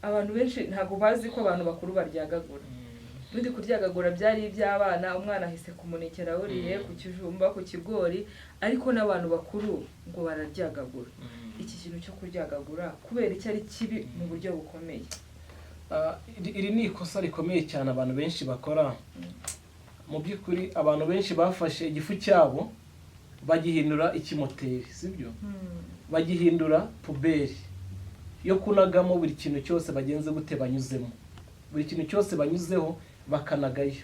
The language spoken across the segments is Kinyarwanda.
abantu benshi ntago bazi ko abantu bakuru baryagagura. Ubundi kuryagagura byari iby'abana, umwana ahise kumunekera uriye ku kijumba ku kigori, ariko n'abantu bakuru ngo bararyagagura. Iki kintu cyo kuryagagura kubera icyo ari kibi mu buryo bukomeye. Iri ni ikosa rikomeye cyane abantu benshi bakora. Mu by'ukuri abantu benshi bafashe igifu cyabo bagihindura ikimoteri, sibyo? Bagihindura puberi yo kunagamo buri kintu cyose bagenze gute banyuzemo. Buri kintu cyose banyuzeho bakanagayo.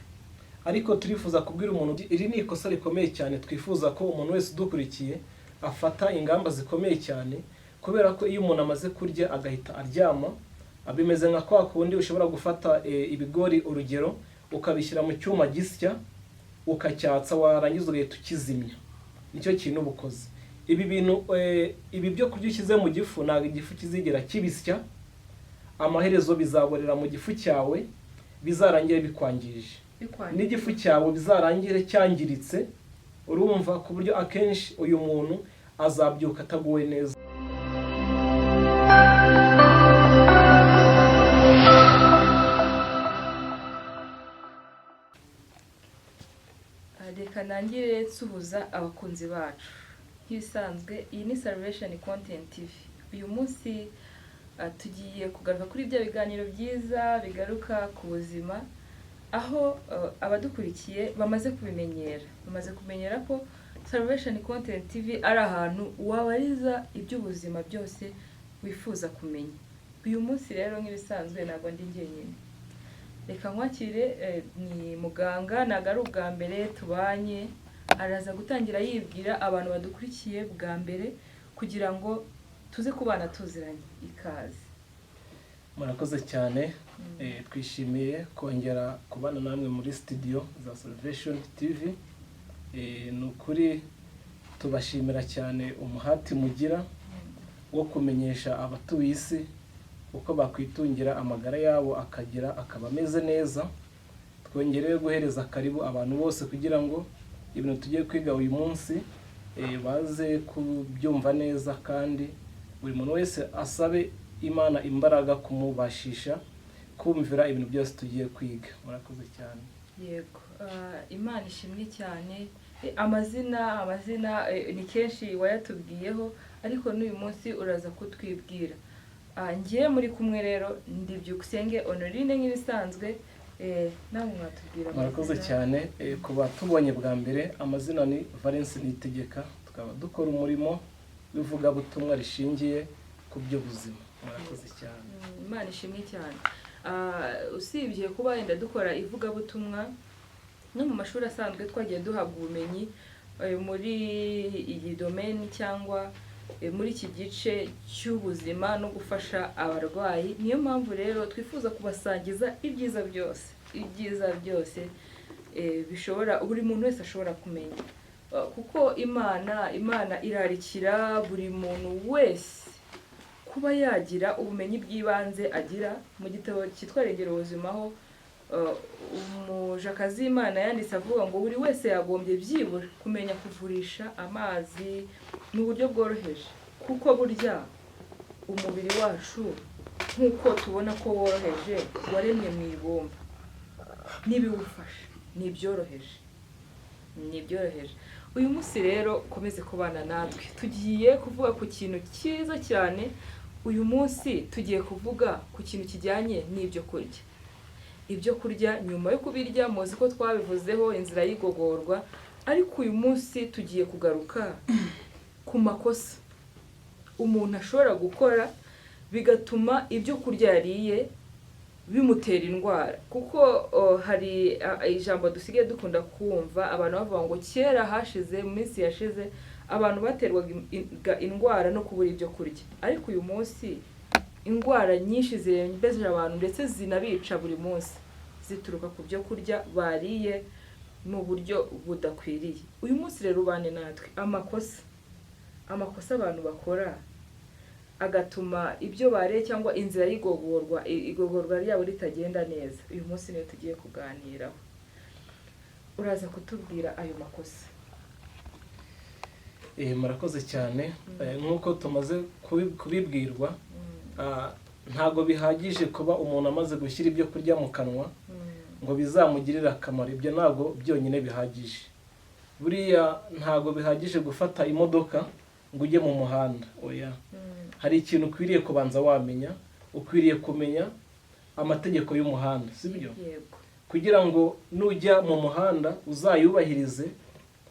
Ariko turifuza kubwira umuntu iri ni ikosa rikomeye cyane, twifuza ko umuntu wese udukurikiye afata ingamba zikomeye cyane, kubera ko iyo umuntu amaze kurya agahita aryama, abimeze nka kwa kundi ushobora gufata ibigori urugero ukabishyira mu cyuma gisya ukacyatsa warangiza ugahita ukizimya. Nicyo kintu bukoze. Ibi bintu ibi byo kurya ushyize mu gifu ntabwo igifu kizigera kibisya, amaherezo bizaborera mu gifu cyawe bizarangire bikwangije. N'igifu cyawe bizarangire cyangiritse, urumva ku buryo akenshi uyu muntu azabyuka ataguwe neza. Reka nangire nsuhuza abakunzi bacu. Nk'ibisanzwe iyi ni Salvation Content TV. Uyu munsi tugiye kugaruka kuri bya biganiro byiza bigaruka ku buzima, aho abadukurikiye bamaze kubimenyera. Bamaze kumenyera ko Salvation Content TV ari ahantu wabariza iby'ubuzima byose wifuza kumenya. Uyu munsi rero nk'ibisanzwe ntabwo ndi njyenyine. Reka nkwakire ni muganga, ntabwo ari ubwa mbere tubanye, araza gutangira yibwira abantu badukurikiye bwa mbere kugira ngo tuze kubana tuziranye. Ikaze. Murakoze cyane. Twishimiye kongera kubana namwe muri studio za Salvation TV. Nukuri tubashimira cyane umuhati mugira wo kumenyesha abatuye isi uko bakwitungira amagara yabo akaba ameze neza. Twongereye guhereza karibu abantu bose kugira ngo ibintu tugiye kwiga uyu munsi baze kubyumva neza, kandi buri muntu wese asabe Imana imbaraga kumubashisha kumvira ibintu byose tugiye kwiga. Murakoze cyane. Yego. Imana ishimwe cyane. Amazina ni kenshi wayatubwiyeho, ariko n'uyu munsi uraza kutwibwira. Ngiye muri kumwe rero ndi Byukusenge Honorine nk'ibisanzwe, nawe mwatubwira. Murakoze cyane. Kuba tubonye bwa mbere, amazina ni Valence Niyitegeka, tukaba dukora umurimo w'ivugabutumwa rishingiye ku by'ubuzima. Murakoze cyane. Imana ishimwe cyane. Usibye kuba wenda dukora ivugabutumwa, no mu mashuri asanzwe twagiye duhabwa ubumenyi muri iyi domaine cyangwa muri iki gice cy'ubuzima no gufasha abarwayi. Niyo mpamvu rero twifuza kubasangiza ibyiza byose bishobora buri muntu wese ashobora kumenya, kuko Imana irarikira buri muntu wese kuba yagira ubumenyi bw'ibanze agira. Mu gitabo cyitwa Rengera ubuzima aho umujakazi Imana yanditse avuga ngo buri wese yagombye byibura kumenya kuvurisha amazi mu buryo bworoheje, kuko burya umubiri wacu nk'uko tubona ko woroheje waremwe mu ibumba, n'ibiwufasha nibyoroheje. Uyu munsi rero komeze kubana natwe, tugiye kuvuga ku kintu cyiza cyane. Uyu munsi tugiye kuvuga ku kintu kijyanye n'ibyo kurya. Ibyo kurya nyuma yo kubirya muzi ko twabivuzeho inzira y'igogorwa, ariko uyu munsi tugiye kugaruka ku makosa umuntu ashobora gukora bigatuma ibyo kurya yariye bimutera indwara. Kuko hari ijambo dusigaye dukunda kumva abantu bavuga ngo kera hashize, mu minsi yashize abantu baterwaga indwara no kubura ibyo kurya, ariko uyu munsi indwara nyinshi zirembeje abantu ndetse zinabica buri munsi zituruka ku byo kurya bariye mu buryo budakwiriye. Uyu munsi rero ubane natwe amakosa abantu bakora agatuma ibyo bariye cyangwa inzira y'igogorwa ryabo ritagenda neza. Uyu munsi niyo tugiye kuganiraho. Uraza kutubwira ayo makosa. Murakoze cyane. Nk'uko tumaze kubibwirwa, ntago bihagije kuba umuntu amaze gushyira ibyo kurya mu kanwa ngo bizamugirire akamaro. Ibyo ntago byonyine bihagije. Buriya ntago bihagije gufata imodoka ngo ujye mu muhanda, oya. Hari ikintu ukwiriye kubanza wamenya, ukwiriye kumenya amategeko y'umuhanda, sibyo? Yego. Kugira ngo nujya mu muhanda uzayubahirize,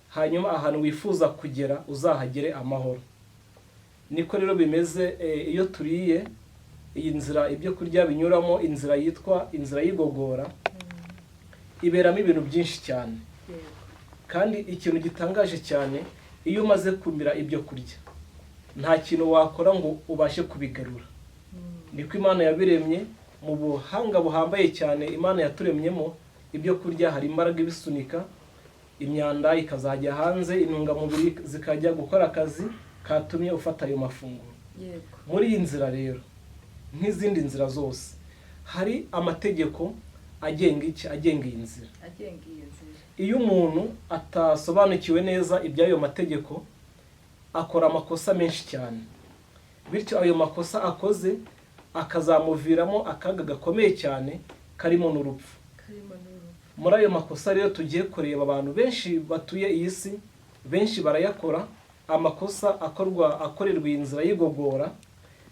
hanyuma ahantu wifuza kugera uzahagere amahoro. Niko rero bimeze iyo turiye iyi nzira ibyo kurya binyuramo, inzira yitwa inzira y'igogora, iberamo ibintu byinshi cyane. Yego. Kandi ikintu gitangaje cyane, iyo umaze kumira ibyo kurya nta kintu wakora ngo ubashe kubigarura. Niko Imana yabiremye mu buhanga buhambaye cyane. Imana yaturemyemo ibyo kurya, hari imbaraga ibisunika, imyanda ikazajya hanze, intungamubiri zikajya gukora akazi katumye ufata ayo mafunguro. Yego. Muri iyi nzira rero, nk'izindi nzira zose, hari amategeko agenga iyi nzira. Iyo umuntu atasobanukiwe neza iby'ayo mategeko, akora amakosa menshi cyane, bityo ayo makosa akoze akazamuviramo akaga gakomeye cyane, karimo n'urupfu. Muri ayo makosa rero tugiye kureba, abantu benshi batuye iyi si benshi barayakora, amakosa akorerwa iyi nzira y'igogora,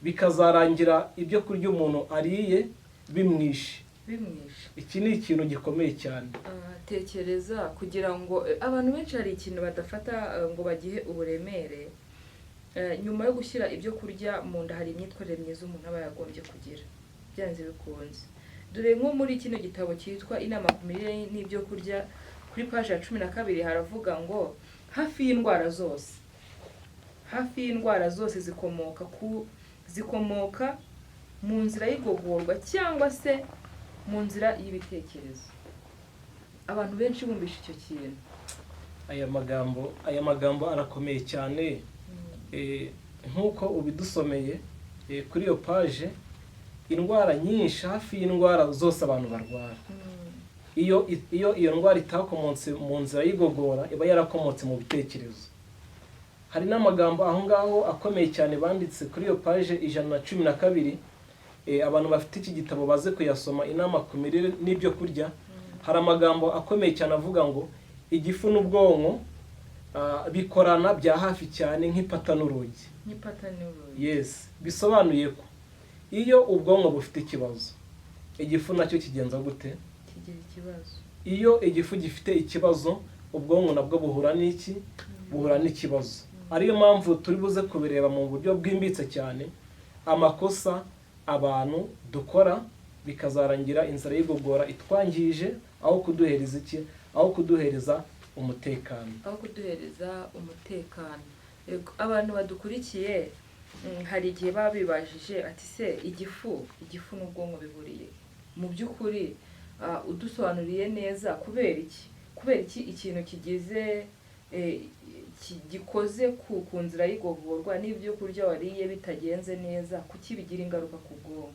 bikazarangira ibyo kurya umuntu ariye bimwishe. Iki ni ikintu gikomeye cyane. Tekereza, kugira ngo abantu benshi hari ikintu badafata ngo bagihe uburemere. Nyuma yo gushyira ibyo kurya mu nda, hari imyitwarire myiza umuntu aba yagombye kugira, byanze bikunze. Dore nko muri kino gitabo cyitwa Inama ku mirire n'ibyo kurya, kuri paji ya 12 haravuga ngo hafi y'indwara zose zikomoka mu nzira y'igogorwa cyangwa se mu nzira y'ibitekerezo. Abantu benshi bumvisha icyo kintu. Aya magambo arakomeye cyane. Nk'uko ubidusomeye kuri iyo paje, indwara nyinshi, hafi y'indwara zose abantu barwara, iyo ndwara itakomotse mu nzira y'igogora, iba yarakomotse mu bitekerezo. Hari n'amagambo aho ngaho akomeye cyane banditse kuri iyo paje 112. Abantu bafite iki gitabo baze kuyasoma, Inama ku mirire n'ibyo kurya. Hari amagambo akomeye cyane avuga ngo igifu n'ubwonko bikorana bya hafi cyane nk'ipata n'urugi. Yes, bisobanuye ko iyo ubwonko bufite ikibazo, igifu nacyo kigenza gute? Kigira ikibazo. Iyo igifu gifite ikibazo, ubwonko nabwo buhura n'ikibazo. Ariyo mpamvu turi buze kubireba mu buryo bwimbitse cyane, amakosa abantu dukora bikazarangira inzira y'igogora itwangije, aho kuduhereza iki? Aho kuduhereza umutekano. Abantu badukurikiye, hari igihe baba bibajije ati se igifu n'ubwonko bihuriye? Mu by'ukuri udusobanuriye neza kubera iki ikintu gikoze ku nzira y'igogorwa n'ibyo kurya wariye bitagenze neza, kuki bigira ingaruka ku bwonko?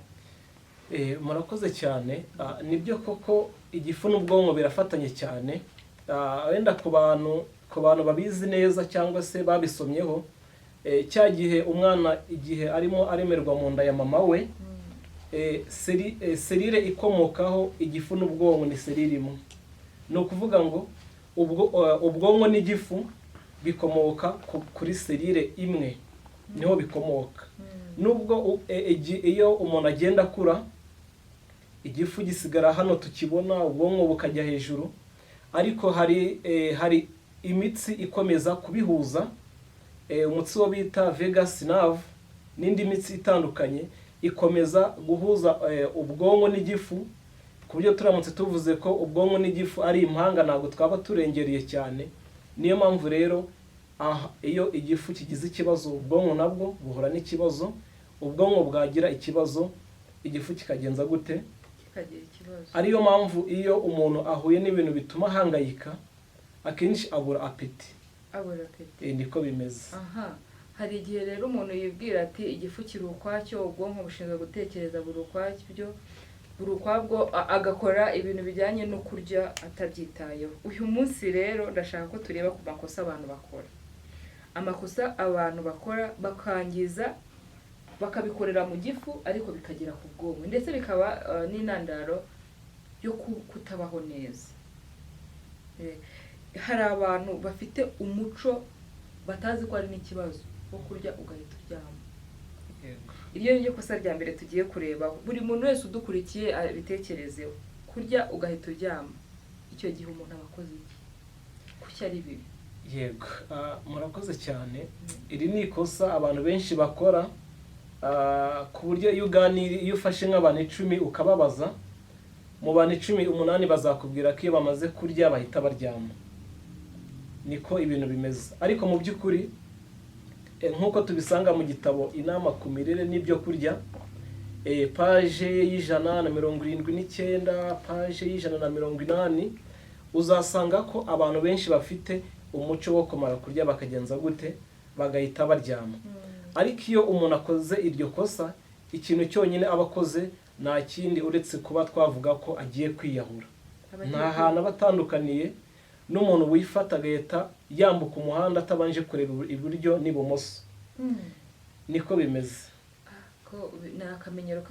Murakoze cyane. Nibyo koko igifu n'ubwonko birafatanye cyane. Wenda ku bantu babizi neza cyangwa se babisomyeho, cya gihe umwana igihe arimo aremerwa mu nda ya mama we, serire ikomokaho igifu n'ubwonko ni serire imwe. Ni ukuvuga ngo ubwonko n'igifu bikomoka kuri serire imwe, niho bikomoka. Nubwo iyo umuntu agenda akura, igifu gisigara hano tukibona, ubwonko bukajya hejuru, ariko hari imitsi ikomeza kubihuza, umutsi wo bita vagus nerve n'indi mitsi itandukanye ikomeza guhuza ubwonko n'igifu, ku buryo turamutse tuvuze ko ubwonko n'igifu ari impanga ntabwo twaba turengereye cyane. Niyo mpamvu rero iyo igifu kigize ikibazo, ubwonko nabwo buhura n'ikibazo. Ubwonko bwagira ikibazo, igifu kikagenza gute? Kikagira ikibazo. Ariyo mpamvu iyo umuntu ahuye n'ibintu bituma ahangayika, akenshi abura apeti. Niko bimeze. Hari igihe rero umuntu yibwira ati igifu kiri ukwacyo, ubwonko bushinzwe gutekereza buri ukwabwo, agakora ibintu bijyanye no kurya atabyitayeho. Uyu munsi rero ndashaka ko tureba ku makosa abantu bakora. Amakosa abantu bakora bakangiza bakabikorera mu gifu ariko bikagera ku bwonko ndetse bikaba n'intandaro yo kutabaho neza. Hari abantu bafite umuco batazi ko ari n'ikibazo wo kurya ugahita uryama. Iryo ni ryo kosa rya mbere tugiye kureba. Buri muntu wese udukurikiye abitekerezeho. Kurya ugahita uryama, icyo gihe umuntu aba akoze iki? Kurya ari bibi. Yego, murakoze cyane. Iri ni ikosa abantu benshi bakora, ku buryo iyo ufashe nk'abantu 10 ukababaza, mu bantu 10 8 bazakubwira ko iyo bamaze kurya bahita baryama. Niko ibintu bimeze. Ariko mu by'ukuri nk'uko tubisanga mu gitabo Inama ku mirire n'ibyo kurya, paje y'179, paje y'180, uzasanga ko abantu benshi bafite umuco wo kumara kurya bakagenza gute, bagahita baryama. Ariko iyo umuntu akoze iryo kosa, ikintu cyonyine aba akoze nta kindi uretse kuba twavuga ko agiye kwiyahura. Nta hantu aba atandukaniye n'umuntu wifata agahita yambuka umuhanda atabanje kureba iburyo n'ibumoso. Niko bimeze. Ni akamenyero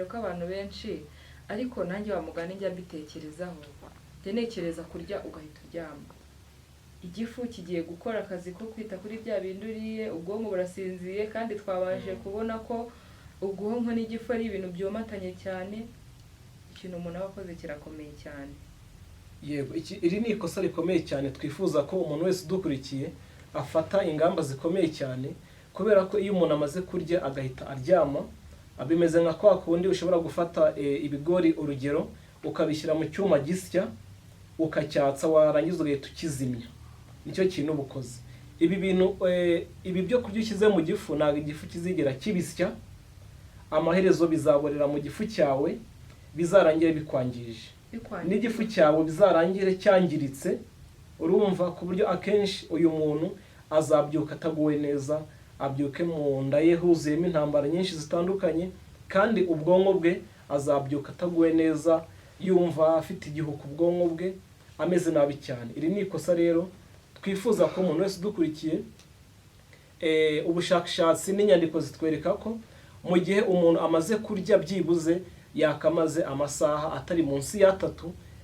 k'abantu benshi, ariko nanjye wa mugani njya mbitekerezaho. Ntekereza kurya ugahita uryama. Igifu kigiye gukora akazi ko kwita kuri bya bindi uriye, ubwonko burasinziye, kandi twabaje kubona ko ubwonko n'igifu ari ibintu byomatanye cyane. Ikintu umuntu aba akoze kirakomeye cyane. Yego, iri ni ikosa rikomeye cyane. Twifuza ko umuntu wese udukurikiye afata ingamba zikomeye cyane, kubera ko iyo umuntu amaze kurya agahita aryama, abimeze nka kwa kundi ushobora gufata ibigori urugero ukabishyira mu cyuma gisya ukacyatsa, warangiza ugahita ukizimya. Nicyo kintu ubukoze. Ibi byo kurya ushyize mu gifu ntabwo igifu kizigera kibisya, amaherezo bizaborera mu gifu cyawe, bizarangire bikwangije. N'igifu cyawe bizarangire cyangiritse. Urumva ku buryo akenshi uyu muntu azabyuka ataguwe neza, abyuke mu nda ye huzuyemo intambara nyinshi zitandukanye, kandi ubwonko bwe azabyuka ataguwe neza, yumva afite igihu ku bwonko bwe, ameze nabi cyane. Iri ni ikosa rero twifuza ko umuntu wese udukurikiye, ubushakashatsi n'inyandiko zitwereka ko mu gihe umuntu amaze kurya byibuze yakamaze amasaha atari munsi ya3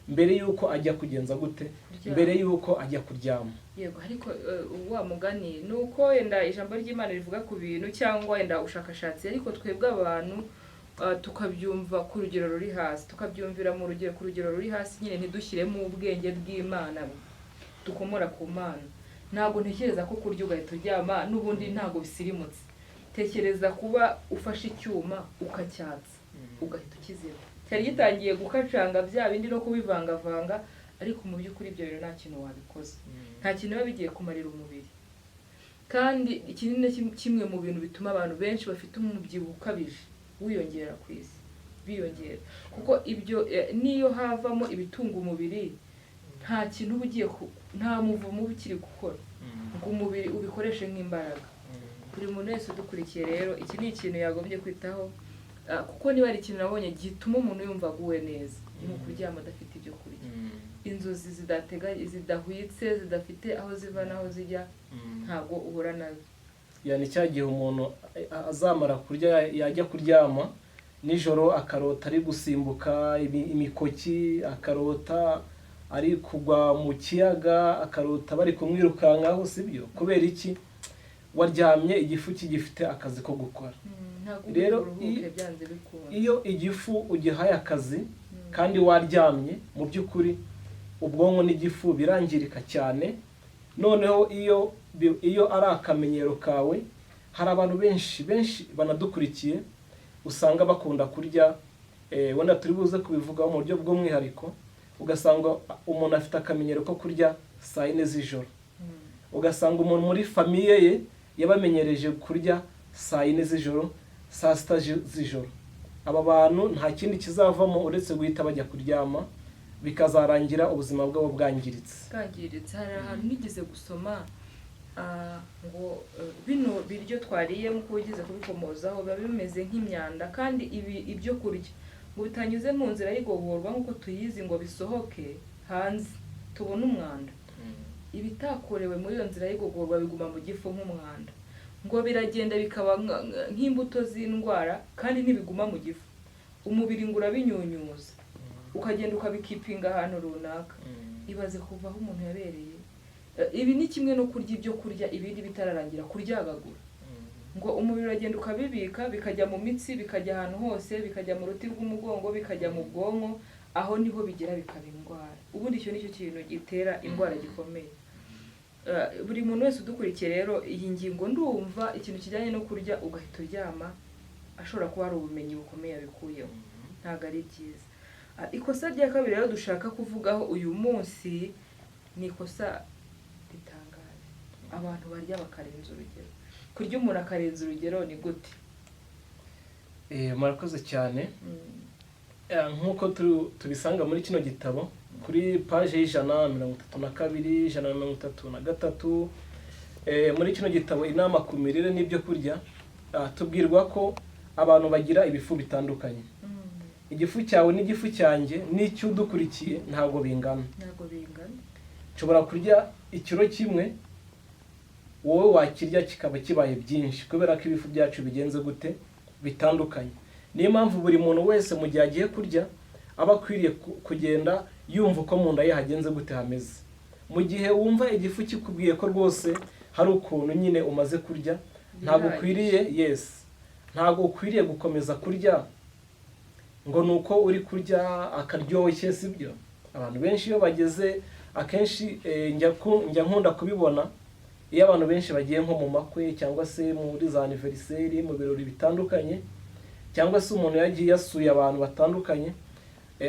mbere yuko ajya kugenza gute, mbere yuko ajya kuryama. Yego, ariko wa mugani nuko yenda ijambo ry'Imana rivuga ku bintu cyangwa yenda ubushakashatsi, ariko twebwe abantu tukabyumva ku rugero ruri hasi, tukabyumvira mu rugero ku rugero ruri hasi, nyine ntidushyiremo ubwenge bw'Imana dukomora ku Mana. Ntabwo ntekereza ko kurya ugahita uryama n'ubundi ntabwo bisirimutse. Tekereza kuba ufashe icyuma ukacyatsa ugahita ukizima. Cyari gitangiye gukacanga bya bindi no kubivangavanga, ariko mu by'ukuri ibyo bintu nta kintu wabikoze. Nta kintu biba bigiye kumarira umubiri. Kandi ikindi ni kimwe mu bintu bituma abantu benshi bafite umubyibuho ukabije wiyongera ku isi, biyongera. Kuko ibyo niyo havamo ibitunga umubiri, nta kintu ugiye nta muvumo ukiri gukora ngo umubiri ubikoreshe nk'imbaraga. Buri muntu wese udukurikiye rero, iki ni ikintu yagombye kwitaho, kuko niba ari ikintu nabonye gituma umuntu yumva aguwe neza, ni ukuryama adafite ibyo kurya. Inzozi zidahwitse, zidafite aho ziva n'aho zijya, ntabwo uhura nazo. Yani cya gihe umuntu azamara kurya yajya kuryama nijoro akarota ari gusimbuka imikoki, akarota ari kugwa mu kiyaga, akarota bari kumwirukankaho, sibyo? Kubera iki? Waryamye igifu kigifite akazi ko gukora. Rero iyo igifu ugihaye akazi kandi waryamye, mu by'ukuri ubwonko n'igifu birangirika cyane. Noneho iyo ari akamenyero kawe, hari abantu benshi banadukurikiye usanga bakunda kurya, wenda turi buze kubivugaho mu buryo bw'umwihariko, ugasanga umuntu afite akamenyero ko kurya saa 4 z'ijoro. Ugasanga umuntu muri famiye ye yabamenyereje kurya saa 4 z'ijoro, saa 6 z'ijoro. Aba bantu nta kindi kizavamo uretse guhita bajya kuryama, bikazarangira ubuzima bwabo bwangiritse. Hari ahantu nigeze gusoma ngo bino biryo twariye muko ugize kubikomozaho biba bimeze nk'imyanda, kandi ibyo kurya ngo bitanyuze mu nzira y'igogorwa nkuko tuyizi ngo bisohoke hanze tubone umwanda. Ibitakorewe muri iyo nzira y'igogorwa biguma mu gifu nk'umwanda. ngo biragenda bikaba nk'imbuto z'indwara kandi ntibiguma mu gifu. Umubiri ngo urabinyunyuza ukagenda ukabikipinga ahantu runaka. Ibaze kuva aho umuntu yabereye. Ibi ni kimwe no kurya ibyo kurya ibindi bitararangira kuryagagura. Ngo umubiri uragenda ukabibika bikajya mu mitsi, bikajya ahantu hose, bikajya mu ruti rw'umugongo, bikajya mu bwonko, aho niho bigera bikaba indwara. Ubundi icyo nicyo kintu gitera indwara gikomeye. Buri muntu wese udukurikiye rero iyi ngingo ndumva ikintu kijyanye no kurya ugahita uryama ashobora kuba ari ubumenyi bukomeye abikuyeho. Ntago ari byiza. Ikosa rya kabiri rero dushaka kuvugaho uyu munsi ni ikosa ritangaje. Abantu barya bakarenza urugero. Kurya umuntu akarenza urugero ni gute? Murakoze cyane. Nk'uko tubisanga muri kino gitabo kuri page y'132, 133, muri kino gitabo inama ku mirire n'ibyo kurya, tubwirwa ko abantu bagira ibifu bitandukanye. Igifu cyawe n'igifu cyanjye n'icy'udukurikiye ntabwo bingana. Nshobora kurya ikiro kimwe, wowe wakirya kikaba kibaye byinshi kubera ko ibifu byacu bigenze gute bitandukanye. Niyo mpamvu buri muntu wese mu gihe agiye kurya aba akwiriye kugenda yumva uko mu nda ye hagenze gute hameze. Mu gihe wumva igifu kikubwiye ko rwose hari ukuntu nyine umaze kurya, ntabwo ukwiriye gukomeza kurya ngo nuko uri kurya akaryoshye, sibyo? Abantu benshi iyo bageze akenshi njya nkunda kubibona iyo abantu benshi bagiye nko mu makwe cyangwa se muri za anniversaire, mu birori bitandukanye, cyangwa se umuntu yagiye yasuye abantu batandukanye,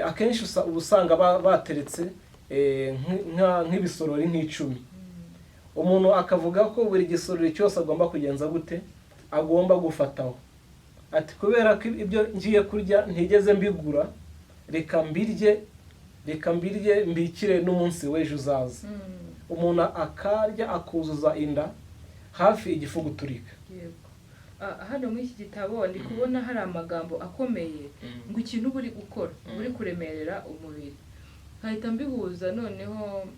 akenshi usanga bateretse nk'ibisorori nk'icumi. Umuntu akavuga ko buri gisorori cyose agomba kugenza gute, agomba gufataho. Ati kubera ko ibyo ngiye kurya ntigeze mbigura, reka mbirye mbikire n'umunsi w'ejo uzaza. Umuntu akarya akuzuza inda hafi igifu guturika. Hano muri iki gitabo ndi kubona hari amagambo akomeye ngo ikintu buri gukora buri kuremerera umubiri. Nkahita mbihuza noneho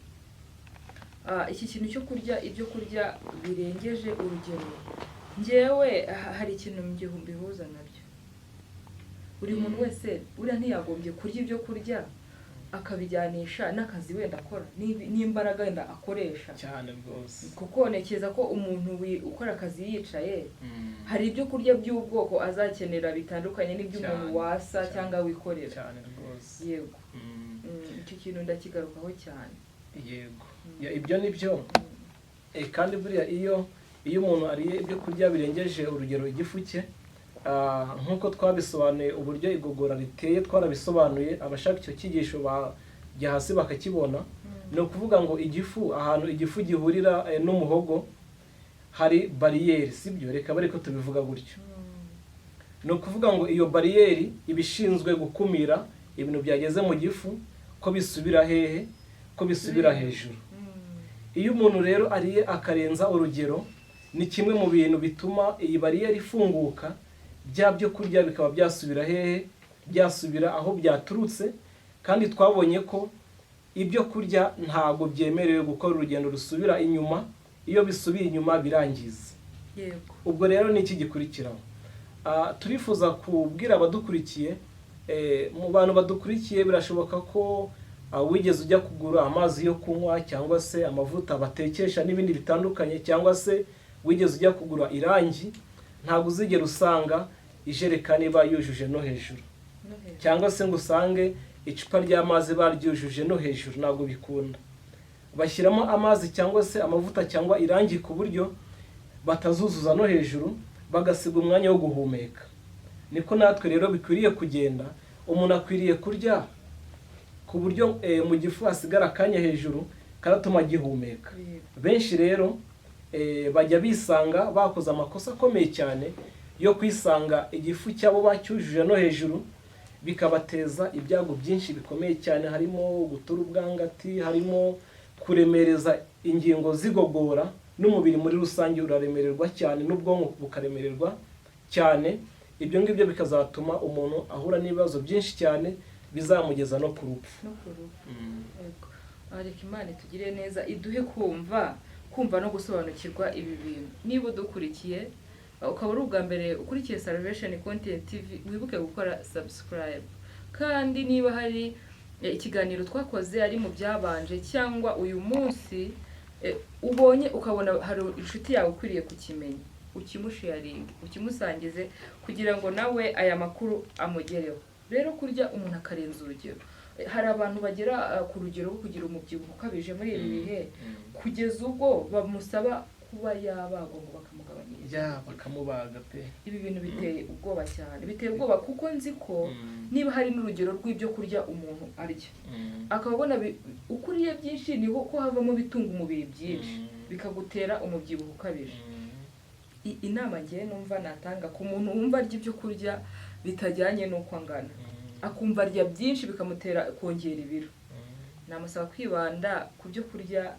iki kintu cyo kurya ibyo kurya birengeje urugero. Njyewe hari ikintu mbihuza nabyo. Buri muntu wese uriya ntiyagombye kurya ibyo kurya akabijyanisha n'akazi wenda akora n'imbaraga wenda akoresha cyane rwose. Kuko nekeza ko umuntu ukora akazi yicaye hari ibyo kurya by'ubwoko azakenera bitandukanye n'ibyo umuntu wasa cyangwa wikorera. Cyane rwose. Yego. Icyo kintu ndakigarukaho cyane. Yego. Ibyo nibyo. Kandi buriya iyo umuntu ariye ibyo kurya birengeje urugero igifu cye, nk'uko twabisobanuye uburyo igogora riteye twarabisobanuye, abashaka icyo cyigisho bajya hasi bakakibona. Ni ukuvuga ngo igifu, ahantu igifu gihurira n'umuhogo hari bariyeri, sibyo? Reka bari ko tubivuga gutyo. Ni ukuvuga ngo iyo bariyeri ibishinzwe gukumira ibintu byageze mu gifu ko bisubira hehe, ko bisubira hejuru. Iyo umuntu rero ariye akarenza urugero, ni kimwe mu bintu bituma iyi bariyeri ifunguka, bya byo kurya bikaba byasubira hehe, byasubira aho byaturutse. Kandi twabonye ko ibyo kurya ntabwo byemerewe gukora urugendo rusubira inyuma, iyo bisubiye inyuma birangiza. Yego. Ubwo rero ni iki gikurikiraho. Turifuza kubwira abadukurikiye, mu bantu badukurikiye birashoboka ko wigeze ujya kugura amazi yo kunywa cyangwa se amavuta batekesha n'ibindi bitandukanye, cyangwa se wigeze ujya kugura irangi, ntabwo uzigera usanga ijerekani iba yujuje no hejuru, cyangwa se ngo usange icupa ry'amazi baryujuje no hejuru. Ntabwo bikunda. Bashyiramo amazi cyangwa se amavuta cyangwa irangi ku buryo batazuzuza no hejuru, bagasiga umwanya wo guhumeka. Niko natwe rero bikwiriye kugenda. Umuntu akwiriye kurya ku buryo mu gifu hasigara akanya hejuru karatuma gihumeka. Benshi rero bajya bisanga bakoze amakosa akomeye cyane yo kwisanga igifu cyabo bacyujuje no hejuru, bikabateza ibyago byinshi bikomeye cyane, harimo gutura ubwangati, harimo kuremereza ingingo zigogora, n'umubiri muri rusange uraremererwa cyane, n'ubwonko bukaremererwa cyane. Ibyo ngibyo bikazatuma umuntu ahura n'ibibazo byinshi cyane bizamugeza no ku rupfu. Ariko Imana itugire neza, iduhe kumva kumva no gusobanukirwa ibi bintu. Niba udukurikiye ukaba ari ubwa mbere ukurikiye Salvation Content TV, wibuke gukora subscribe. Kandi niba hari ikiganiro twakoze ari mu byabanje cyangwa uyu munsi ubonye ukabona hari inshuti yawe ukwiriye kukimenya, ukimusharinge, ukimusangize kugira ngo nawe aya makuru amugereho. Rero kurya umuntu akarenza urugero, hari abantu bagera ku rugero rwo kugira umubyibuho ukabije muri ibi bihe kugeza ubwo bamusaba kuba yabagwa ngo bakamugabanyiriza, bakamubaga pe. Ibi bintu biteye ubwoba cyane, biteye ubwoba kuko nzi ko niba hari n'urugero rw'ibyo kurya umuntu arya akabona ukuriye byinshi niho ko havamo bitunga umubiri byinshi bikagutera umubyibuho ukabije. Inama ngiye numva natanga ku muntu wumva arya ibyo kurya bitajyanye n'uko angana, akumva arya byinshi bikamutera kongera ibiro, namusaba kwibanda ku byo kurya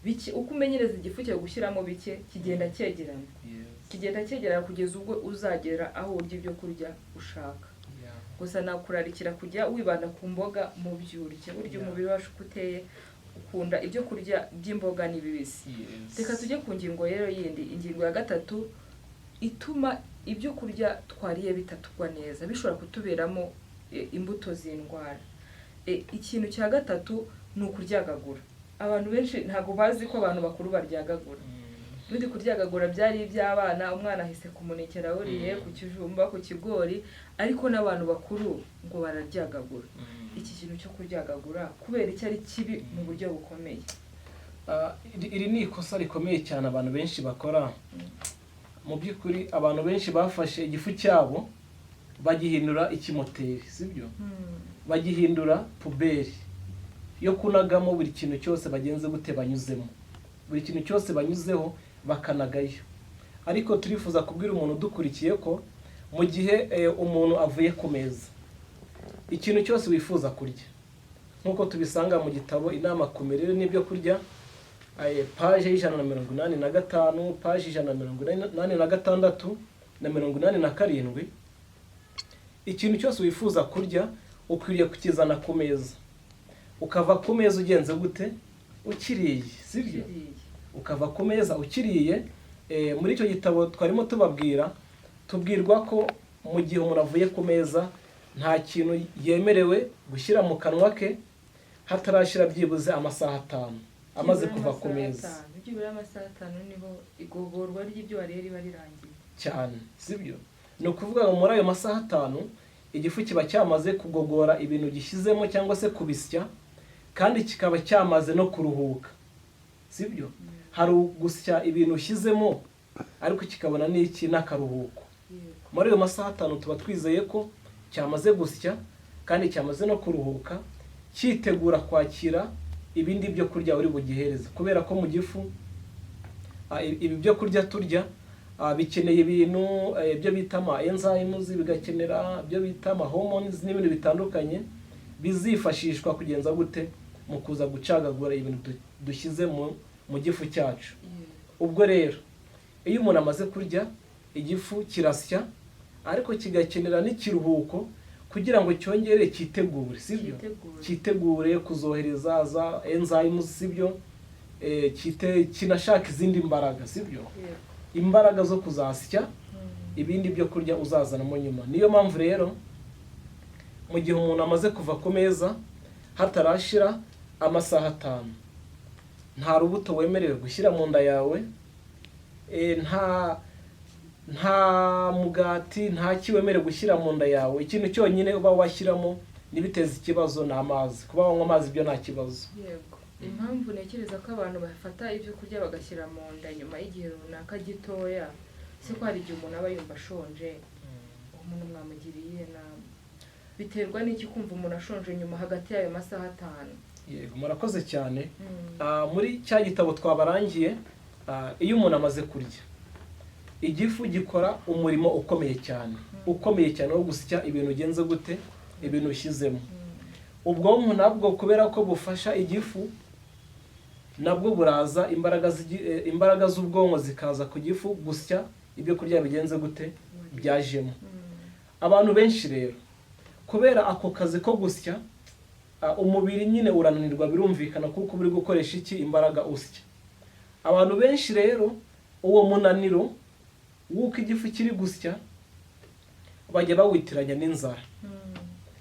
bike. Uko umenyereza igifu cyawe gushyiramo bike kigenda cyegerana kugeza ubwo uzagera aho urya ibyo kurya ushaka. Gusa nakurarikira kujya wibanda ku mboga mu byo urya umubiri wacu uteye, ukunda ibyo kurya by'imboga n'ibibisi. Reka tujye ku ngingo rero yindi, ingingo ya gatatu ituma ibyo kurya twariye bitatugwa neza, bishobora kutuberamo imbuto z'indwara. Ikintu cya gatatu ni ukuryagagura. Abantu benshi ntabwo bazi ko abantu bakuru baryagagura. N'undi kuryagagura byari iby'abana, umwana ahise kumunekera awuriye ku kijumba, ku kigori, ariko n'abantu bakuru ngo bararyagagura. Iki kintu cyo kuryagagura kubera icyo ari kibi mu buryo bukomeye. Iri ni ikosa rikomeye cyane abantu benshi bakora. Mu by'ukuri abantu benshi bafashe igifu cyabo bagihindura ikimoteri, sibyo? Bagihindura puberi yo kunagamo buri kintu cyose bagenze gute banyuzemo, buri kintu cyose banyuzeho bakanagayo. Ariko turifuza kubwira umuntu udukurikiye ko mu gihe umuntu avuye ku meza, ikintu cyose wifuza kurya nk'uko tubisanga mu gitabo Inama ku mirire n'ibyo kurya, paje y'185, paje 186 na 187, ikintu cyose wifuza kurya ukwiriye kukizana ku meza, ukava ku meza ugenze gute ukiriye, sibyo? Ukava ku meza ukiriye. Muri icyo gitabo twarimo tubwirwa ko mu gihe umuntu avuye ku meza nta kintu yemerewe gushyira mu kanwa ke hatarashira byibuze amasaha 5 amaze kuva ku meza. Byibura amasaha 5 niho igogorwa ry'ibyo wariye riba rirangiye cyane, sibyo? Ni ukuvuga ngo muri ayo masaha 5 igifu kiba cyamaze kugogora ibintu gishyizemo cyangwa se kubisya, kandi kikaba cyamaze no kuruhuka, sibyo? Hari gusya ibintu ushyizemo ariko kikabona n'iki n'akaruhuko. Muri ayo masaha 5 tuba twizeye ko cyamaze gusya kandi cyamaze no kuruhuka, cyitegura kwakira ibindi byo kurya uri bugihereza, kubera ko mu gifu ibi byo kurya turya bikeneye ibintu byo bita ama enzymes, bigakenera byo bita ama hormones n'ibindi bitandukanye bizifashishwa kugenza gute mu kuza gucagagura ibintu dushyize mu gifu cyacu. Ubwo rero iyo umuntu amaze kurya igifu kirasya, ariko kigakenera n'ikiruhuko kugira ngo cyongere cyitegure, sibyo? Cyitegure kuzohereza za enzymes, sibyo? Kinashaka izindi mbaraga, sibyo? Imbaraga zo kuzasya ibindi byo kurya uzazanamo nyuma. Niyo mpamvu rero mu gihe umuntu amaze kuva ku meza hatarashira amasaha 5, nta rubuto wemerewe gushyira mu nda yawe, nta mugati, nta kiwemerewe gushyira mu nda yawe. Ikintu cyonyine uba washyiramo nibiteza ikibazo ni amazi. Kuba wanywa amazi byo nta kibazo. Yego. Impamvu nekereza ko abantu bafata ibyo kurya bagashyira mu nda nyuma y'igihe runaka gitoya, se ko hari igihe umuntu aba yumva ashonje, umuntu mwamugiriye inama. Biterwa n'iki kumva umuntu ashonje nyuma hagati y'ayo masaha 5? Yego, murakoze cyane. Muri cya gitabo twabarangiye, iyo umuntu amaze kurya igifu gikora umurimo ukomeye cyane wo gusya ibintu ugenze gute, ibintu ushyizemo. Ubwonko nabwo kubera ko bufasha igifu, nabwo buraza imbaraga z'ubwonko zikaza ku gifu gusya ibyo kurya bigenze gute byajemo. Abantu benshi rero kubera ako kazi ko gusya, umubiri nyine urananirwa, birumvikana kuko uri gukoresha iki imbaraga usya. abantu benshi rero uwo munaniro w'uko igifu kiri gusya bajya bawitiranya n'inzara,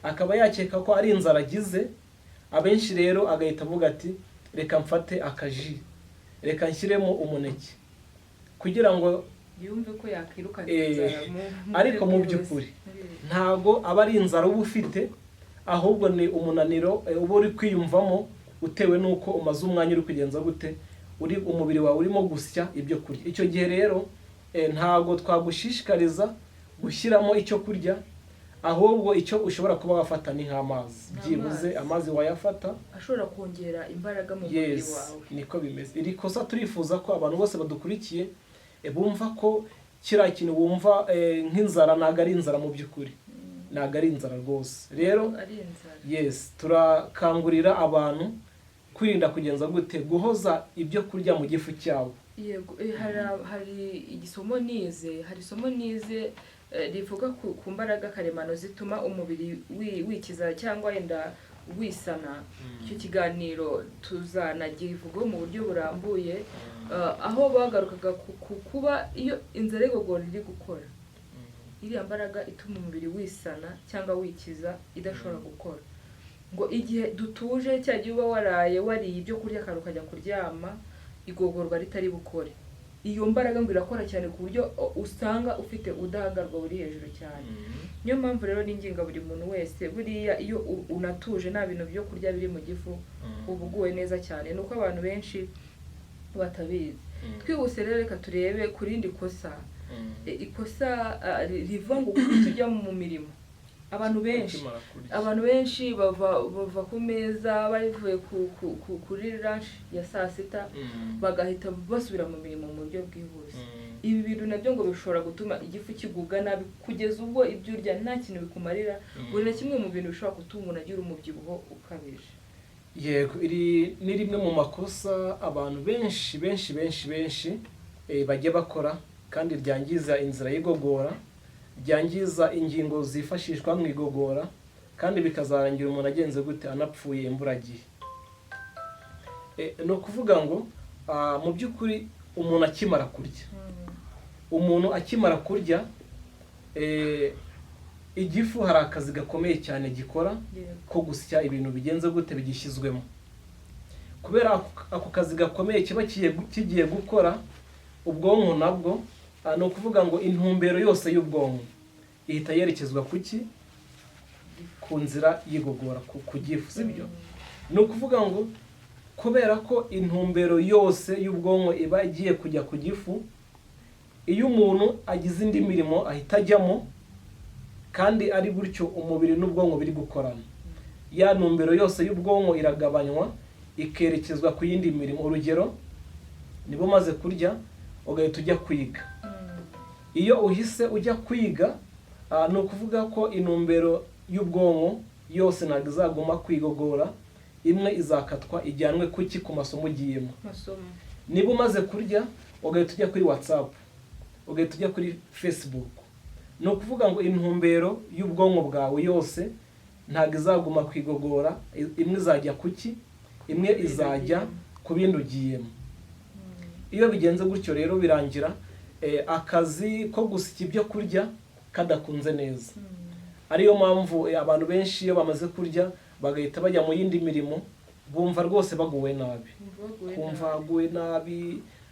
akaba yakeka ko ari inzara agize. Abenshi rero agahita avuga ati reka mfate akaji, reka nshyiremo umuneke kugira ngo yumve ko yakwirukana inzara. Ariko mu by'ukuri ntago aba ari inzara uba ufite, ahubwo ni umunaniro uba uri kwiyumvamo utewe n'uko umaze umwanya uri kugenza gute, umubiri wawe urimo gusya ibyo kurya. Icyo gihe rero ntago twagushishikariza gushyiramo icyo kurya, ahubwo icyo ushobora kuba wafata ni nk'amazi, byibuze amazi wayafata ashobora kongera imbaraga mu mubiri wawe. Niko bimeze. Iri kosa turifuza ko abantu bose badukurikiye bumva ko kiriya kintu wumva nk'inzara ntago ari inzara mu by'ukuri, ntago ari inzara rwose. Rero turakangurira abantu kwirinda kugenza gute, guhoza ibyo kurya mu gifu cyabo. Yego, hari isomo nize rivuga ku mbaraga karemano zituma umubiri wikiza cyangwa yenda wisana. Icyo kiganiro tuzanagivugaho mu buryo burambuye, aho bagarukaga ku kuba iyo inzara y'igogora iri gukora, iriya mbaraga ituma umubiri wisana cyangwa wikiza idashobora gukora. Ngo igihe dutuje cya gihe uba wariye ibyo kurya kandi ukajya kuryama, igogorwa ritari bukore. Iyo mbaraga ngo irakora cyane ku buryo usanga ufite ubudahangarwa buri hejuru cyane. Niyo mpamvu rero n'inginga buri muntu wese buriya iyo unatuje nta bintu byo kurya biri mu gifu uba uguwe neza cyane. Nuko abantu benshi batabizi. Twihuse rero reka turebe ku rindi kosa. Ikosa riva ngo tujya mu mirimo. Abantu benshi bava ku meza bavuye kuri lunch ya saa sita bagahita basubira mu mirimo mu buryo bwihuse. Ibi bintu nabyo ngo bishobora gutuma igifu kigubwa nabi kugeza ubwo ibyo urya nta kintu bikumarira. Buri na kimwe mu bintu bishobora gutuma umuntu agira umubyibuho ukabije. Yego, iri ni rimwe mu makosa abantu benshi bajya bakora kandi ryangiza inzira y'igogora, byangiza ingingo zifashishwa mu igogora, kandi bikazarangira umuntu agenze gute, anapfuye imburagihe. No kuvuga ngo mu by'ukuri umuntu akimara kurya igifu hari akazi gakomeye cyane gikora ko gusya ibintu bigenze gute bigishyizwemo. Kubera ako kazi gakomeye kiba kigiye gukora, ubwonko nabwo ni ukuvuga ngo intumbero yose y'ubwonko ihita yerekezwa ku nzira y'igogora, ku gifu, sibyo? Ni ukuvuga ngo kubera ko intumbero yose y'ubwonko iba igiye kujya ku gifu, iyo umuntu agize indi mirimo ahita ajyamo, kandi ari gutyo umubiri n'ubwonko biri gukorana. Ya ntumbero yose y'ubwonko iragabanywa ikerekezwa ku yindi mirimo. Urugero, niba umaze kurya ugahita ujya kwiga. Iyo uhise ujya kwiga, ni ukuvuga ko intumbero y'ubwonko yose ntabwo izaguma kwigogora, imwe izakatwa ijyanwe ku masomo ugiyemo. Niba umaze kurya ugahita ujya kuri WhatsApp, ugahita ujya kuri Facebook, ni ukuvuga ngo intumbero y'ubwonko bwawe yose ntabwo izaguma kwigogora, imwe izajya imwe izajya ku bindi ugiyemo. Iyo bigenze gutyo rero birangira akazi ko gusya ibyo kurya kadakunze neza. Ariyo mpamvu abantu benshi iyo bamaze kurya bagahita bajya mu yindi mirimo, bumva rwose baguwe nabi,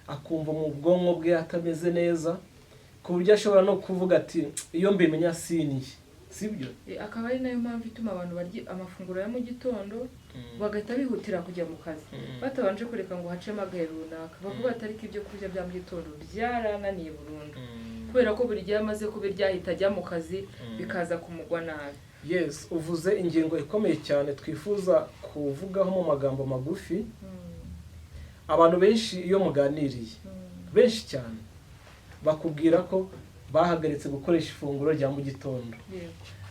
akumva mu bwonko bwe atameze neza, ku buryo ashobora no kuvuga ati iyo mbimenya sindye, sibyo? Akaba ari nayo mpamvu ituma abantu barya amafunguro ya mu gitondo bagahita bihutira kujya mu kazi, batabanje kureka ngo hacemo agahe runaka. Bavuga ati ariko ibyo kurya bya mu gitondo byarananiye burundu, kubera ko buri gihe amaze kubirya ahita ajya mu kazi bikaza kumugwa nabi. Yes, uvuze ingingo ikomeye cyane twifuza kuvugaho mu magambo magufi. Abantu benshi iyo muganiriye, benshi cyane bakubwira ko bahagaritse gukoresha ifunguro rya mu gitondo.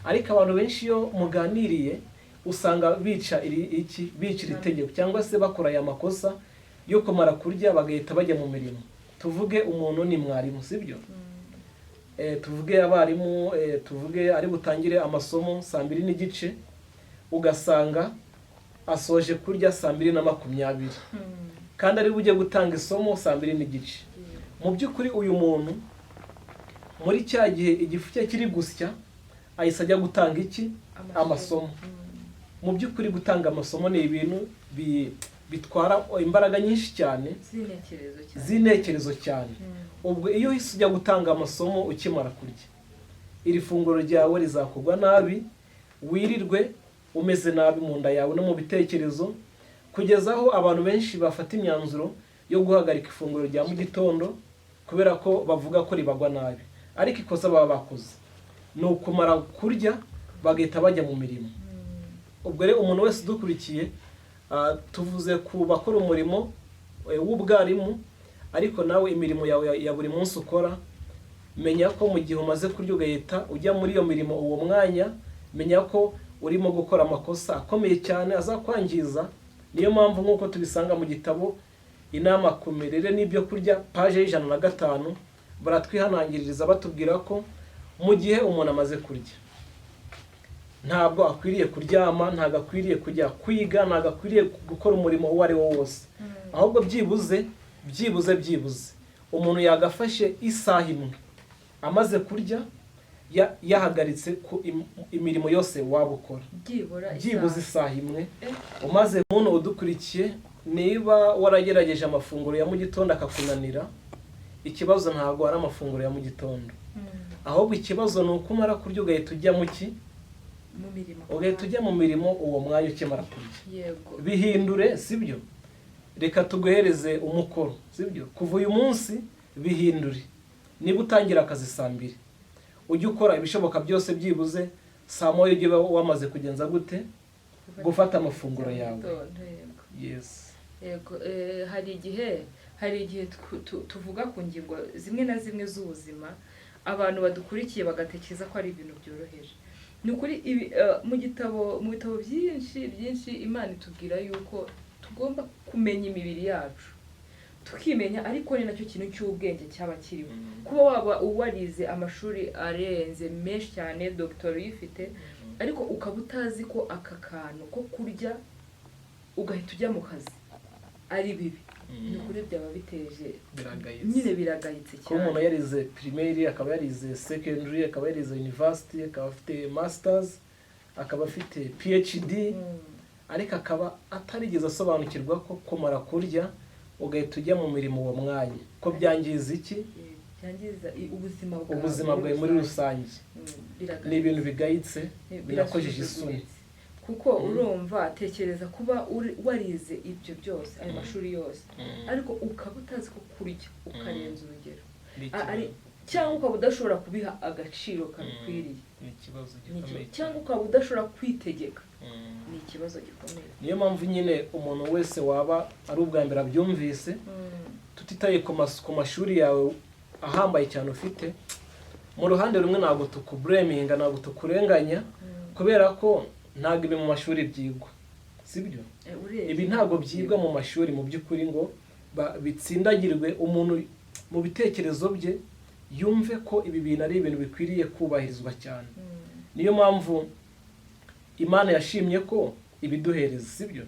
Ariko abantu benshi iyo muganiriye usanga bica iri tegeko, cyangwa se bakora aya makosa yo kumara kurya bagahita bajya mu mirimo. Tuvuge umuntu ni mwarimu, sibyo? Tuvuge abarimu, tuvuge ari butangire amasomo 2:30, ugasanga asoje kurya 2:20, kandi ari bujye gutanga isomo 2:30. Mu by'ukuri uyu muntu muri cya gihe igifu cye kiri gusya ahise ajya gutanga iki? Amasomo. Mu by'ukuri gutanga amasomo ni ibintu bitwara imbaraga nyinshi cyane z'intekerezo cyane. Ubwo iyo uhise ujya gutanga amasomo ukimara kurya, iri funguro ryawe rizakugwa nabi, wirirwe umeze nabi mu nda yawe no mu bitekerezo, kugeza aho abantu benshi bafata imyanzuro yo guhagarika ifunguro rya mu gitondo kubera ko bavuga ko ribagwa nabi. Ariko ikosa baba bakoze ni ukumara kurya bagahita bajya mu mirimo. Ubwo rero umuntu wese udukurikiye, tuvuze ku bakora umurimo w'ubwarimu, ariko nawe imirimo yawe ya buri munsi ukora, menya ko mu gihe umaze kurya ugahita ujya muri iyo mirimo uwo mwanya, menya ko urimo gukora amakosa akomeye cyane azakwangiza. Niyo mpamvu nk'uko tubisanga mu gitabo Inama ku mirire n'ibyo kurya paje y'105 baratwihanangiririza batubwira ko mu gihe umuntu amaze kurya ntabwo akwiriye kuryama, ntabwo akwiriye kujya kwiga, ntabwo akwiriye gukora umurimo uwo ari wo wose. Ahubwo byibuze umuntu yagafashe isaha imwe amaze kurya yahagaritse ku imirimo yose waba ukora, byibuze isaha imwe. Umaze umuntu udukurikiye, niba waragerageje amafunguro ya mu gitondo akakunanira, ikibazo ntabwo ari amafunguro ya mu gitondo, ahubwo ikibazo ni uko umara kurya ugahita ujya mu ki? Ugahita ujya mu mirimo uwo mwanya ukimara kurya. Bihindure, sibyo? Reka tuguhereze umukoro, sibyo? Kuva uyu munsi bihindure. Niba utangira akazi 2:00, ujye ukora ibishoboka byose byibuze 9:00 ujye wamaze kugenza gute? Gufata amafunguro yawe. Yes. Yego, hari igihe tuvuga ku ngingo zimwe na zimwe z'ubuzima, abantu badukurikiye bagatekereza ko ari ibintu byoroheje. Ni ukuri mu bitabo byinshi Imana itubwira yuko tugomba kumenya imibiri yacu, tukimenya, ariko ni nacyo kintu cy'ubwenge cyaba kirimo. Kuba waba uwarize amashuri arenze menshi cyane, doctor uyifite, ariko ukaba utazi ko aka kantu ko kurya ugahita ujya mu kazi ari bibi, ni ukuri byaba biteje nyine biragayitse cyane. Ko umuntu yarize primaire, akaba yarize secondary, akaba yarize university, akaba afite masters, akaba afite PhD, ariko akaba atarigeze asobanukirwa ko kumara kurya ugahita ujya mu mirimo uwo mwanya ko byangiza iki? Byangiza ubuzima bwawe muri rusange. Ni ibintu bigayitse, binakojeje isoni. Kuko urumva, tekereza kuba warize ibyo byose, ayo mashuri yose, ariko ukaba utazi ko kurya ukarenza urugero, cyangwa ukaba udashobora kubiha agaciro kabikwiriye, ni ikibazo gikomeye. cyangwa ukaba udashobora kwitegeka, ni ikibazo gikomeye. Niyo mpamvu nyine umuntu wese waba ari ubwa mbere abyumvise, tutitaye ku mashuri yawe ahambaye cyane ufite, mu ruhande rumwe ntabwo tukubreminga, ntabwo tukurenganya, kubera ko ntabwo ibi mu mashuri byigwa, sibyo? Ibi ntabwo byigwa mu mashuri mu by'ukuri ngo bitsindagirwe. Umuntu mu bitekerezo bye yumve ko ibi bintu ari ibintu bikwiriye kubahirizwa cyane. Niyo mpamvu Imana yashimye ko ibiduhereza, sibyo?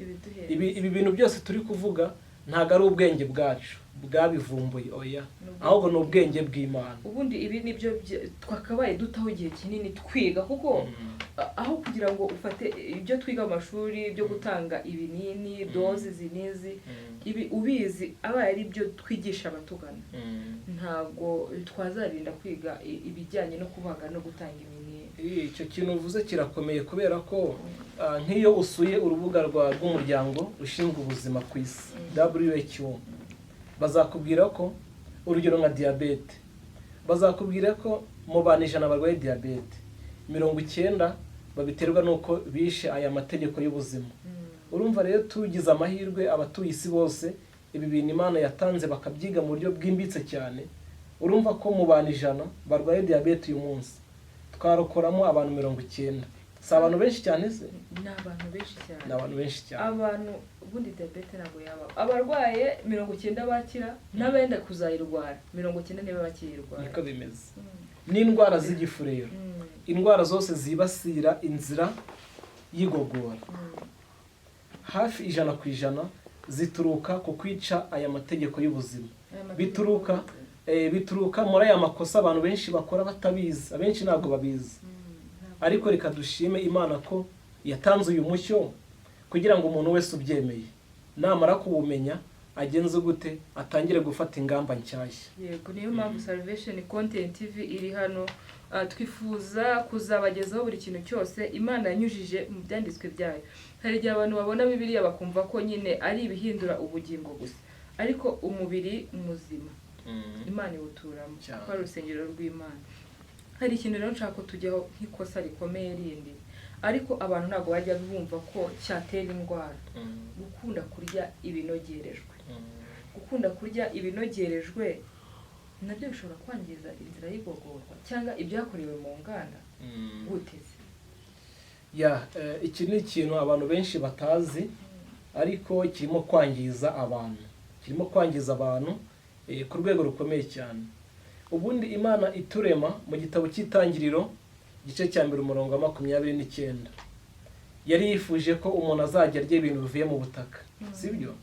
Ibi bintu byose turi kuvuga ntabwo ari ubwenge bwacu bwabivumbuye, oya, ahubwo ni ubwenge bw'Imana. Ubundi ibi nibyo twakabaye dutaho igihe kinini twiga, kuko aho kugira ngo ufate ibyo twiga mu mashuri byo gutanga ibinini, doze zinizi, ibi ubizi abaye ari byo twigisha abatugana, ntabwo twazarinda kwiga ibijyanye no kubaga no gutanga ibinini. Icyo kintu uvuze kirakomeye, kubera ko nk'iyo usuye urubuga rw'umuryango ushinzwe ubuzima ku isi, WHO, bazakubwira ko urugero nka diabete, bazakubwira ko mu bantu 100 barwaye diabete 90 babiterwa nuko bishe aya mategeko y'ubuzima. Urumva rero tugize amahirwe abatuye isi bose ibi bintu Imana yatanze bakabyiga mu buryo bwimbitse cyane. Urumva ko mu bantu 100 barwaye diabete uyu munsi twarokoramo abantu 90. Si abantu benshi cyane se? Ni abantu benshi cyane. Ni abantu benshi cyane. Abantu ubundi diabete ntabwo yaba. Abarwaye 90 bakira, n'abenda kuzayirwara 90 niba bakiyirwara. Niko bimeze. N'indwara z'igifu rero, indwara zose zibasira inzira y'igogora, hafi 100% zituruka ku kwica aya mategeko y'ubuzima. Aya mategeko Bituruka muri aya makosa abantu benshi bakora batabizi, abenshi ntabwo babizi. Ariko reka dushime Imana ko yatanze uyu mucyo kugira ngo umuntu wese ubyemeye namara kuwumenya agenze gute atangire gufata ingamba nshyashya. Yego, niyo mpamvu Salvation Content TV iri hano. Twifuza kuzabagezaho buri kintu cyose Imana yanyujije mu byanditswe byayo. Hari igihe abantu babona Bibiliya bakumva ko nyine ari ibihindura ubugingo gusa, ariko umubiri muzima Imana iwuturamo, ko ari urusengero rw'Imana. Hari ikintu rero nshaka ko tujyaho nk'ikosa rikomeye rindi, ariko abantu ntabwo bajya bumva ko cyatera indwara. Gukunda kurya ibinogerejwe. Gukunda kurya ibinogerejwe nabyo bishobora kwangiza inzira y'igogorwa cyangwa ibyakorewe mu nganda. Guteze iki ni ikintu abantu benshi batazi, ariko kirimo kwangiza abantu ku rwego rukomeye cyane. Ubundi Imana iturema mu gitabo cy'Itangiriro igice cya 1:29 yari yifuje ko umuntu azajya arya ibintu bivuye mu butaka, sibyo?